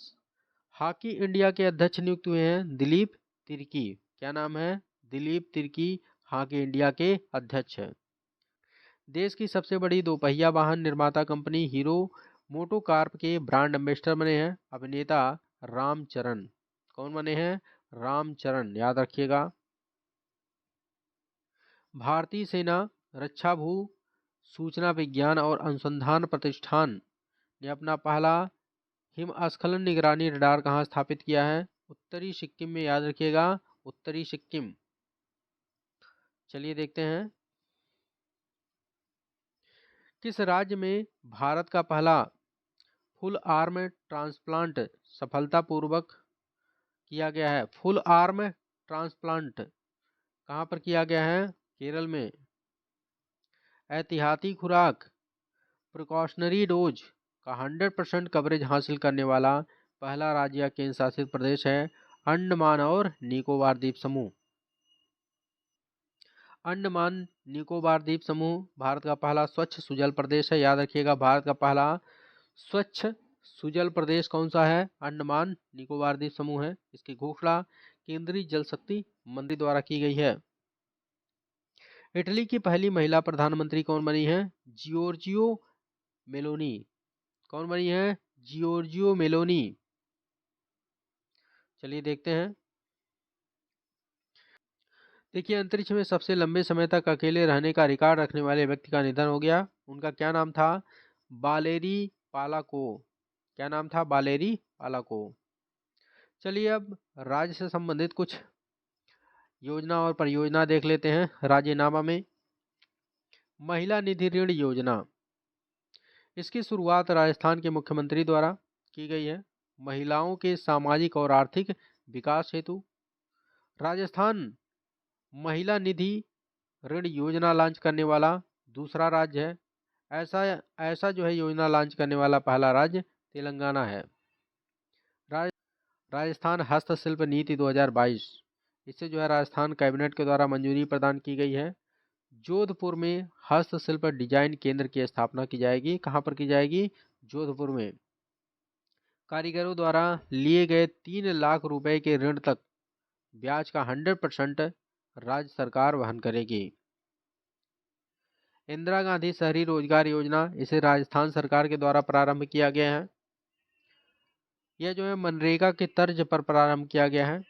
Hockey India के अध्यक्ष नियुक्त हुए हैं दिलीप तिर्की। क्या नाम है? दिलीप तिर्की हॉकी इंडिया के अध्यक्ष हैं। देश की सबसे बड़ी दोपहिया वाहन निर्माता कंपनी हीरो मोटोकॉर्प के ब्रांड एम्बेसडर बने हैं अभिनेता रामचरण। कौन बने हैं? रामचरण, याद रखिएगा। भारतीय सेना रक्षा भू सूचना विज्ञान और अनुसंधान प्रतिष्ठान ने अपना पहला हिमस्खलन निगरानी रडार कहाँ स्थापित किया है? उत्तरी सिक्किम में, याद रखिएगा, उत्तरी सिक्किम। चलिए देखते हैं, किस राज्य में भारत का पहला फुल आर्म ट्रांसप्लांट सफलतापूर्वक किया गया है? फुल आर्म ट्रांसप्लांट कहाँ पर किया गया है? केरल में। एहतियाती खुराक प्रिकॉशनरी डोज का 100% कवरेज हासिल करने वाला पहला राज्य या केंद्र शासित प्रदेश है अंडमान और निकोबार द्वीप समूह। अंडमान निकोबार द्वीप समूह भारत का पहला स्वच्छ सुजल प्रदेश है, याद रखिएगा। भारत का पहला स्वच्छ सुजल प्रदेश कौन सा है? अंडमान निकोबार द्वीप समूह है। इसकी घोषणा केंद्रीय जल शक्ति मंत्री द्वारा की गई है। इटली की पहली महिला प्रधानमंत्री कौन बनी है? Giorgio Meloni. कौन बनी है? Giorgio Meloni. चलिए देखते हैं। देखिए, अंतरिक्ष में सबसे लंबे समय तक अकेले रहने का रिकॉर्ड रखने वाले व्यक्ति का निधन हो गया। उनका क्या नाम था? वालेरी पालाको। क्या नाम था? वालेरी पालाको। चलिए अब राज्य से संबंधित कुछ योजना और परियोजना देख लेते हैं। राज्यनामा में महिला निधि ऋण योजना, इसकी शुरुआत राजस्थान के मुख्यमंत्री द्वारा की गई है। महिलाओं के सामाजिक और आर्थिक विकास हेतु राजस्थान महिला निधि ऋण योजना लॉन्च करने वाला दूसरा राज्य है। ऐसा ऐसा जो है योजना लॉन्च करने वाला पहला राज्य तेलंगाना है। राजस्थान हस्तशिल्प नीति 2022, इससे जो है राजस्थान कैबिनेट के द्वारा मंजूरी प्रदान की गई है। जोधपुर में हस्तशिल्प डिजाइन केंद्र की स्थापना की जाएगी। कहाँ पर की जाएगी? जोधपुर में। कारीगरों द्वारा लिए गए 3 लाख रुपए के ऋण तक ब्याज का 100% राज्य सरकार वहन करेगी। इंदिरा गांधी शहरी रोजगार योजना, इसे राजस्थान सरकार के द्वारा प्रारंभ किया गया है। यह जो है मनरेगा के तर्ज पर प्रारंभ किया गया है।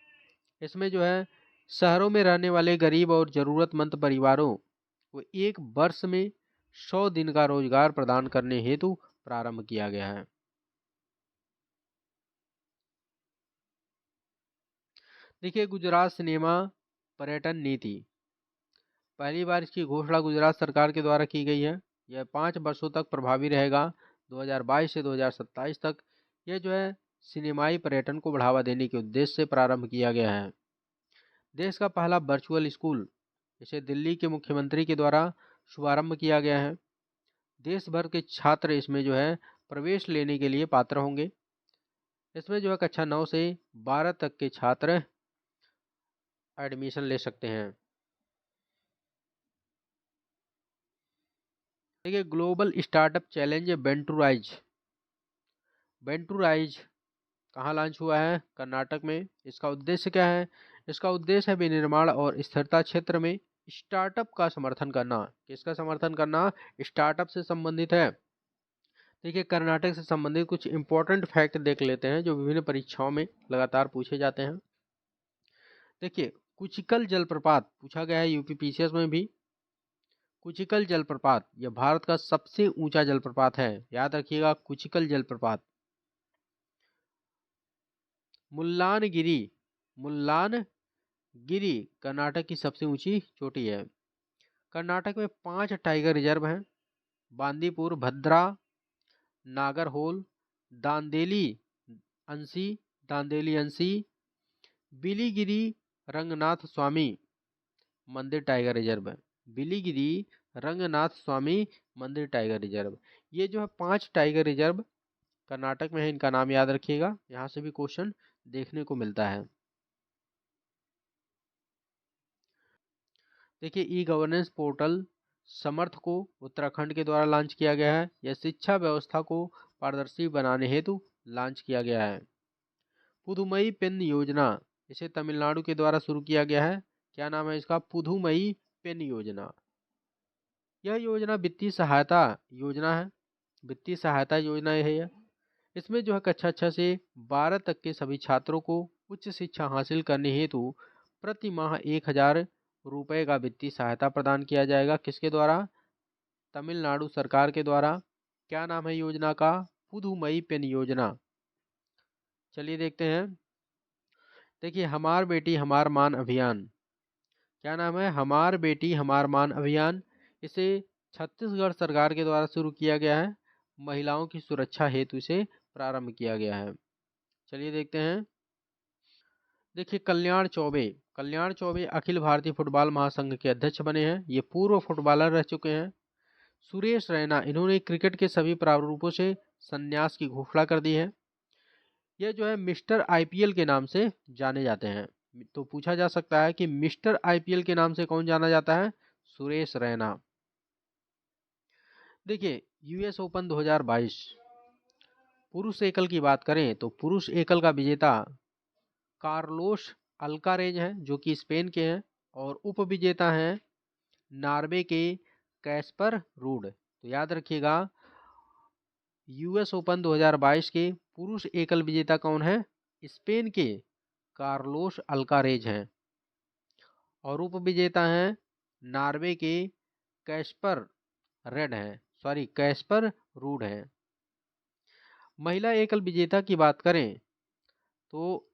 इसमें जो है शहरों में रहने वाले गरीब और जरूरतमंद परिवारों को 1 वर्ष में 100 दिन का रोजगार प्रदान करने हेतु प्रारंभ किया गया है। देखिए, गुजरात सिनेमा पर्यटन नीति, पहली बार इसकी घोषणा गुजरात सरकार के द्वारा की गई है। यह 5 वर्षों तक प्रभावी रहेगा, 2022 से 2027 तक। यह जो है सिनेमाई पर्यटन को बढ़ावा देने के उद्देश्य से प्रारंभ किया गया है। देश का पहला वर्चुअल स्कूल, इसे दिल्ली के मुख्यमंत्री के द्वारा शुभारंभ किया गया है। देश भर के छात्र इसमें जो है प्रवेश लेने के लिए पात्र होंगे। इसमें जो है कक्षा 9 से 12 तक के छात्र एडमिशन ले सकते हैं। देखिए, ग्लोबल स्टार्टअप चैलेंज वेंटूराइज कहाँ लॉन्च हुआ है? कर्नाटक में। इसका उद्देश्य क्या है? इसका उद्देश्य है विनिर्माण और स्थिरता क्षेत्र में स्टार्टअप का समर्थन करना। किसका समर्थन करना? स्टार्टअप से संबंधित है। देखिए, कर्नाटक से संबंधित कुछ इंपॉर्टेंट फैक्ट देख लेते हैं जो विभिन्न परीक्षाओं में लगातार पूछे जाते हैं। देखिए, कुचिकल जलप्रपात पूछा गया है यूपी पीसीएस में भी। कुचिकल जलप्रपात यह भारत का सबसे ऊंचा जलप्रपात है, याद रखिएगा, कुचिकल जलप्रपात। मुल्लानगिरी कर्नाटक की सबसे ऊंची चोटी है। कर्नाटक में 5 टाइगर रिजर्व हैं: बांदीपुर, भद्रा, नागरहोल, दांदेली अंसी, बिलीगिरी रंगनाथ स्वामी मंदिर टाइगर रिजर्व है। बिलीगिरी रंगनाथ स्वामी मंदिर टाइगर रिजर्व, ये जो है 5 टाइगर रिजर्व कर्नाटक में है। इनका नाम याद रखिएगा, यहाँ से भी क्वेश्चन देखने को मिलता है। देखिए, ई गवर्नेंस पोर्टल समर्थ को उत्तराखंड के द्वारा लॉन्च किया गया है। यह शिक्षा व्यवस्था को पारदर्शी बनाने हेतु लॉन्च किया गया है। पुदुमई पेन योजना, इसे तमिलनाडु के द्वारा शुरू किया गया है। क्या नाम है इसका? पुदुमई पेन योजना। यह योजना वित्तीय सहायता योजना है। वित्तीय सहायता योजना है यह। इसमें जो है कक्षा 6 से 12 तक के सभी छात्रों को उच्च शिक्षा हासिल करने हेतु प्रति माह 1000 रुपये का वित्तीय सहायता प्रदान किया जाएगा। किसके द्वारा? तमिलनाडु सरकार के द्वारा। क्या नाम है योजना का? पुदुमई पेन योजना। चलिए देखते हैं। देखिए, हमार बेटी हमार मान अभियान, क्या नाम है? हमार बेटी हमार मान अभियान। इसे छत्तीसगढ़ सरकार के द्वारा शुरू किया गया है। महिलाओं की सुरक्षा हेतु इसे प्रारंभ किया गया है। चलिए देखते हैं। देखिए, कल्याण चौबे अखिल भारतीय फुटबॉल महासंघ के अध्यक्ष बने हैं। ये पूर्व फुटबॉलर रह चुके हैं। सुरेश रैना, इन्होंने क्रिकेट के सभी प्रारूपों से संन्यास की घोषणा कर दी है। यह जो है मिस्टर आईपीएल के नाम से जाने जाते हैं। तो पूछा जा सकता है कि मिस्टर आईपीएल के नाम से कौन जाना जाता है? सुरेश रैना। देखिए, यूएस ओपन 2022 पुरुष एकल की बात करें तो पुरुष एकल का विजेता कार्लोस अल्कारेज हैं, जो कि स्पेन के हैं, और उप विजेता हैं नॉर्वे के कैस्पर रूड। तो याद रखिएगा, यूएस ओपन 2022 के पुरुष एकल विजेता कौन है? स्पेन के कार्लोस अल्कारेज हैं, और उप विजेता हैं नॉर्वे के कैस्पर कैस्पर रूड हैं। महिला एकल विजेता की बात करें तो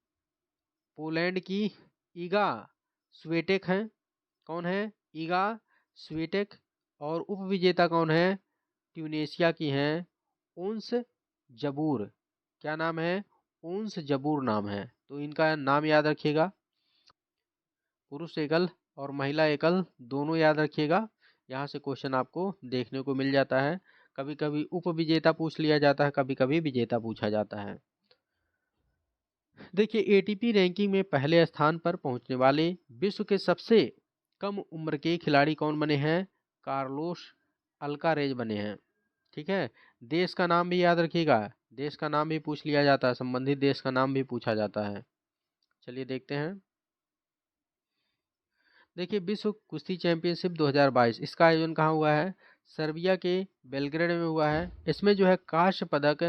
पोलैंड की ईगा स्वीटेक हैं। कौन है? ईगा स्वीटेक। और उप विजेता कौन है? ट्यूनेशिया की हैं उन्स जबूर। क्या नाम है? उन्स जबूर नाम है। तो इनका नाम याद रखिएगा। पुरुष एकल और महिला एकल दोनों याद रखिएगा। यहाँ से क्वेश्चन आपको देखने को मिल जाता है। कभी कभी उप विजेता पूछ लिया जाता है, कभी कभी विजेता पूछा जाता है। देखिए, एटीपी रैंकिंग में पहले स्थान पर पहुंचने वाले विश्व के सबसे कम उम्र के खिलाड़ी कौन बने हैं? कार्लोस अल्कारेज बने हैं। ठीक है। देश का नाम भी याद रखिएगा, देश का नाम भी पूछ लिया जाता है, संबंधित देश का नाम भी पूछा जाता है। चलिए देखते हैं। देखिए, विश्व कुश्ती चैंपियनशिप 2022 इसका आयोजन कहाँ हुआ है? सर्बिया के बेलग्रेड में हुआ है। इसमें जो है कांस्य पदक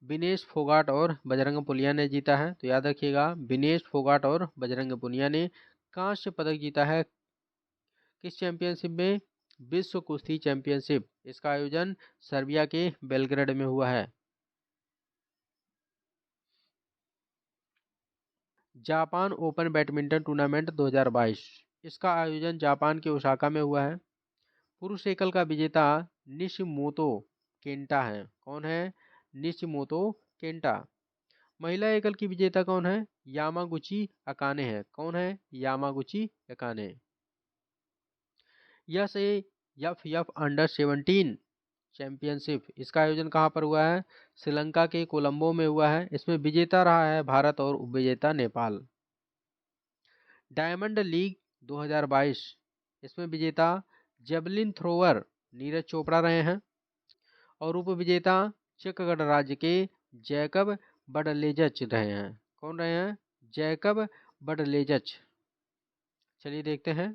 विनेश फोगाट और बजरंग पुनिया ने जीता है। तो याद रखिएगा, विनेश फोगाट और बजरंग पुनिया ने कांस्य पदक जीता है। किस चैंपियनशिप में? विश्व कुश्ती चैंपियनशिप। इसका आयोजन सर्बिया के बेलग्रेड में हुआ है। जापान ओपन बैडमिंटन टूर्नामेंट 2022 इसका आयोजन जापान के ओसाका में हुआ है। पुरुष एकल का विजेता निशिमोतो केंटा है। कौन है? Nishimoto Kenta. महिला एकल की विजेता कौन है? यामागुची अकाने है। कौन है? Yamaguchi Akane. यह से एफ अंडर 17 चैंपियनशिप इसका आयोजन कहाँ पर हुआ है? श्रीलंका के कोलंबो में हुआ है। इसमें विजेता रहा है भारत और उपविजेता नेपाल। डायमंड लीग 2022 इसमें विजेता जेवलिन थ्रोवर नीरज चोपड़ा रहे हैं और उपविजेता चेक गणराज्य के जैकब बडलेजच रहे हैं। कौन रहे हैं? जैकब बडलेजच। चलिए देखते हैं।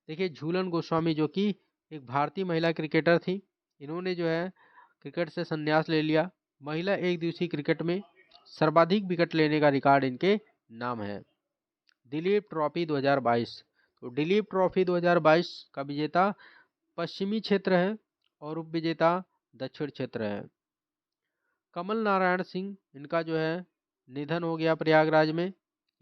देखिए, झूलन गोस्वामी जो कि एक भारतीय महिला क्रिकेटर थी, इन्होंने जो है क्रिकेट से संन्यास ले लिया। महिला एक दिवसीय क्रिकेट में सर्वाधिक विकेट लेने का रिकॉर्ड इनके नाम है। दिलीप ट्रॉफी 2022 तो दिलीप ट्रॉफी 2022 का विजेता पश्चिमी क्षेत्र है और उप विजेता दक्षिण क्षेत्र है। कमल नारायण सिंह इनका जो है निधन हो गया प्रयागराज में।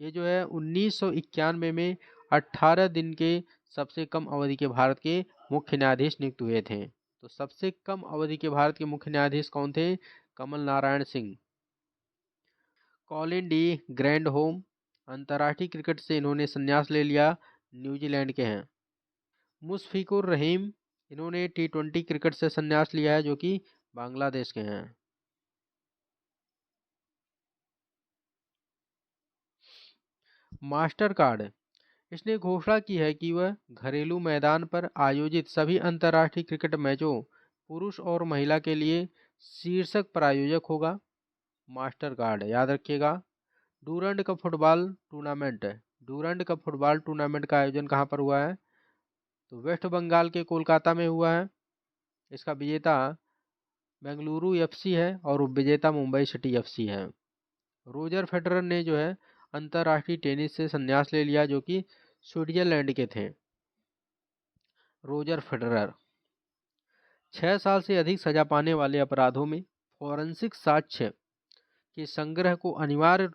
ये जो है 1991 में 18 दिन के सबसे कम अवधि के भारत के मुख्य न्यायाधीश नियुक्त हुए थे। तो सबसे कम अवधि के भारत के मुख्य न्यायाधीश कौन थे? Kamal Narayan Singh. Colin de Grandhomme अंतर्राष्ट्रीय क्रिकेट से इन्होंने संन्यास ले लिया, न्यूजीलैंड के हैं। मुशफिकुर रहीम इन्होंने टी20 क्रिकेट से संन्यास लिया है, जो कि बांग्लादेश के हैं। मास्टर कार्ड इसने घोषणा की है कि वह घरेलू मैदान पर आयोजित सभी अंतर्राष्ट्रीय क्रिकेट मैचों पुरुष और महिला के लिए शीर्षक प्रायोजक होगा। मास्टर कार्ड याद रखिएगा। Durand cup football tournament Durand cup football tournament का आयोजन कहाँ पर हुआ है? तो वेस्ट बंगाल के कोलकाता में हुआ है। इसका विजेता बेंगलुरु एफसी है और उपविजेता मुंबई सिटी एफसी है। रोजर फेडरर ने जो है अंतर्राष्ट्रीय टेनिस से संन्यास ले लिया, जो कि स्विट्जरलैंड के थे। रोजर फेडरर 6 साल से अधिक सजा पाने वाले अपराधों में फॉरेंसिक साक्ष्य के संग्रह को अनिवार्य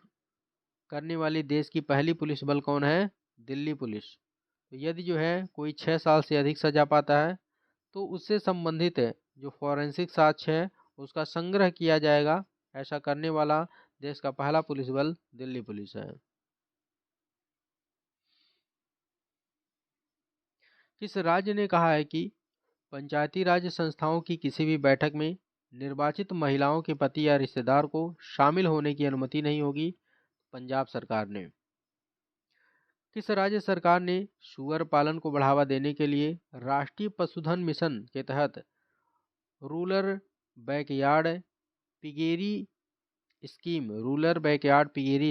करने वाली देश की पहली पुलिस बल कौन है? दिल्ली पुलिस। तो यदि जो है कोई 6 साल से अधिक सजा पाता है तो उससे संबंधित जो फॉरेंसिक साक्ष्य है उसका संग्रह किया जाएगा। ऐसा करने वाला देश का पहला पुलिस बल दिल्ली पुलिस है। किस राज्य ने कहा है कि पंचायती राज संस्थाओं की किसी भी बैठक में निर्वाचित महिलाओं के पति या रिश्तेदार को शामिल होने की अनुमति नहीं होगी? पंजाब सरकार ने। किस राज्य सरकार ने सुअर पालन को बढ़ावा देने के लिए राष्ट्रीय पशुधन मिशन के तहत रूरल बैकयार्ड पिगेरी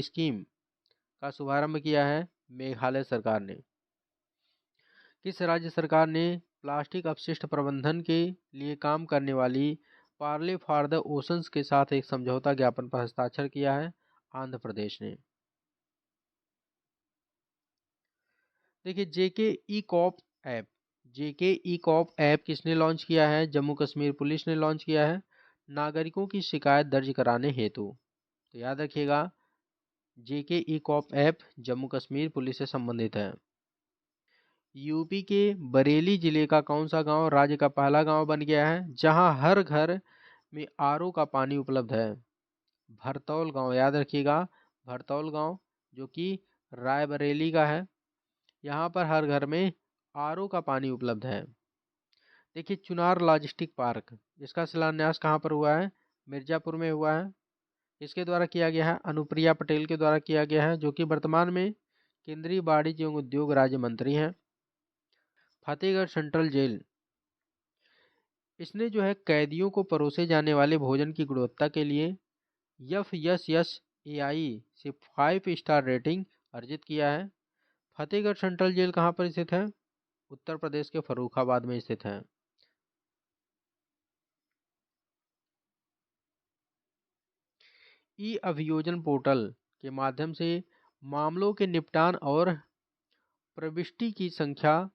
स्कीम का शुभारंभ किया है? मेघालय सरकार ने। किस राज्य सरकार ने प्लास्टिक अपशिष्ट प्रबंधन के लिए काम करने वाली पार्ले फॉर द ओशंस के साथ एक समझौता ज्ञापन पर हस्ताक्षर किया है? आंध्र प्रदेश ने। देखिए, जेके ई कॉप ऐप किसने लॉन्च किया है? जम्मू कश्मीर पुलिस ने लॉन्च किया है, नागरिकों की शिकायत दर्ज कराने हेतु। तो याद रखिएगा, JK e cop app Jammu Kashmir police से संबंधित है। यूपी के बरेली जिले का कौन सा गांव राज्य का पहला गांव बन गया है जहां हर घर में आरओ का पानी उपलब्ध है? भरतौल गांव याद रखिएगा, भरतौल गांव जो कि रायबरेली का है। यहाँ पर हर घर में आरओ का पानी उपलब्ध है। देखिए, चुनार लॉजिस्टिक पार्क इसका शिलान्यास कहाँ पर हुआ है? मिर्जापुर में हुआ है। इसके द्वारा किया गया है, अनुप्रिया पटेल के द्वारा किया गया है, जो कि वर्तमान में केंद्रीय वाणिज्य एवं उद्योग राज्य मंत्री हैं। फतेहगढ़ सेंट्रल जेल, इसने जो है कैदियों को परोसे जाने वाले भोजन की गुणवत्ता के लिए FSSAI से 5 स्टार रेटिंग अर्जित किया है। फतेहगढ़ सेंट्रल जेल कहाँ पर स्थित है? उत्तर प्रदेश के फर्रुखाबाद में स्थित है। ई अभियोजन पोर्टल के माध्यम से मामलों के निपटान और प्रविष्टि की संख्या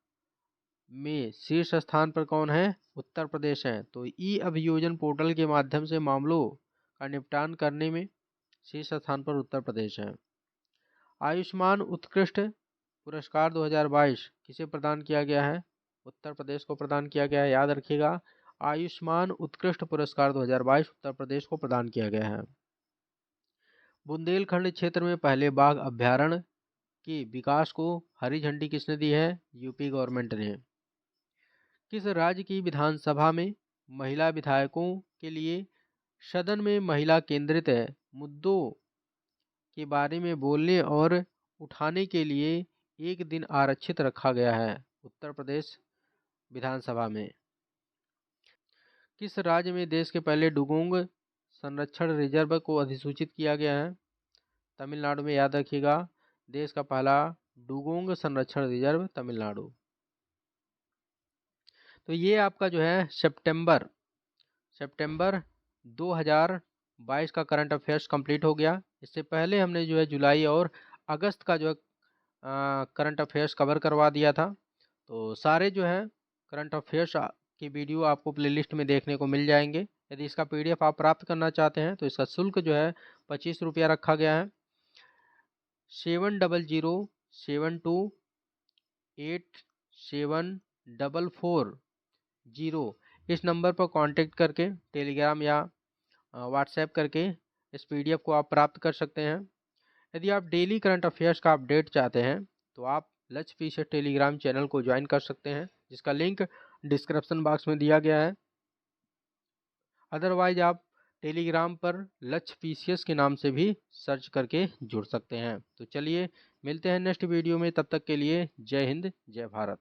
में शीर्ष स्थान पर कौन है? उत्तर प्रदेश है। तो ई अभियोजन पोर्टल के माध्यम से मामलों का निपटान करने में शीर्ष स्थान पर उत्तर प्रदेश है। आयुष्मान उत्कृष्ट पुरस्कार 2022 किसे प्रदान किया गया है? उत्तर प्रदेश को प्रदान किया गया है। याद रखिएगा, आयुष्मान उत्कृष्ट पुरस्कार 2022 उत्तर प्रदेश को प्रदान किया गया है। बुंदेलखंड क्षेत्र में पहले बाघ अभ्यारण्य के विकास को हरी झंडी किसने दी है? यूपी गवर्नमेंट ने। किस राज्य की विधानसभा में महिला विधायकों के लिए सदन में महिला केंद्रित मुद्दों के बारे में बोलने और उठाने के लिए एक दिन आरक्षित रखा गया है? उत्तर प्रदेश विधानसभा में। किस राज्य में देश के पहले डुगोंग संरक्षण रिजर्व को अधिसूचित किया गया है? तमिलनाडु में। याद रखिएगा, देश का पहला डुगोंग संरक्षण रिजर्व तमिलनाडु। तो ये आपका जो है सितंबर 2022 का करंट अफेयर्स कंप्लीट हो गया। इससे पहले हमने जो है जुलाई और अगस्त का जो है करंट अफेयर्स कवर करवा दिया था। तो सारे जो है करंट अफेयर्स की वीडियो आपको प्लेलिस्ट में देखने को मिल जाएंगे। यदि इसका PDF आप प्राप्त करना चाहते हैं तो इसका शुल्क जो है 25 रुपया रखा गया है। 7002874440 इस नंबर पर कांटेक्ट करके टेलीग्राम या व्हाट्सएप करके इस PDF को आप प्राप्त कर सकते हैं। यदि आप डेली करंट अफेयर्स का अपडेट चाहते हैं तो आप लक्ष्य पीसीएस टेलीग्राम चैनल को ज्वाइन कर सकते हैं, जिसका लिंक डिस्क्रिप्शन बॉक्स में दिया गया है। अदरवाइज आप टेलीग्राम पर लक्ष्य पीसीएस के नाम से भी सर्च करके जुड़ सकते हैं। तो चलिए मिलते हैं नेक्स्ट वीडियो में, तब तक के लिए जय हिंद जय भारत।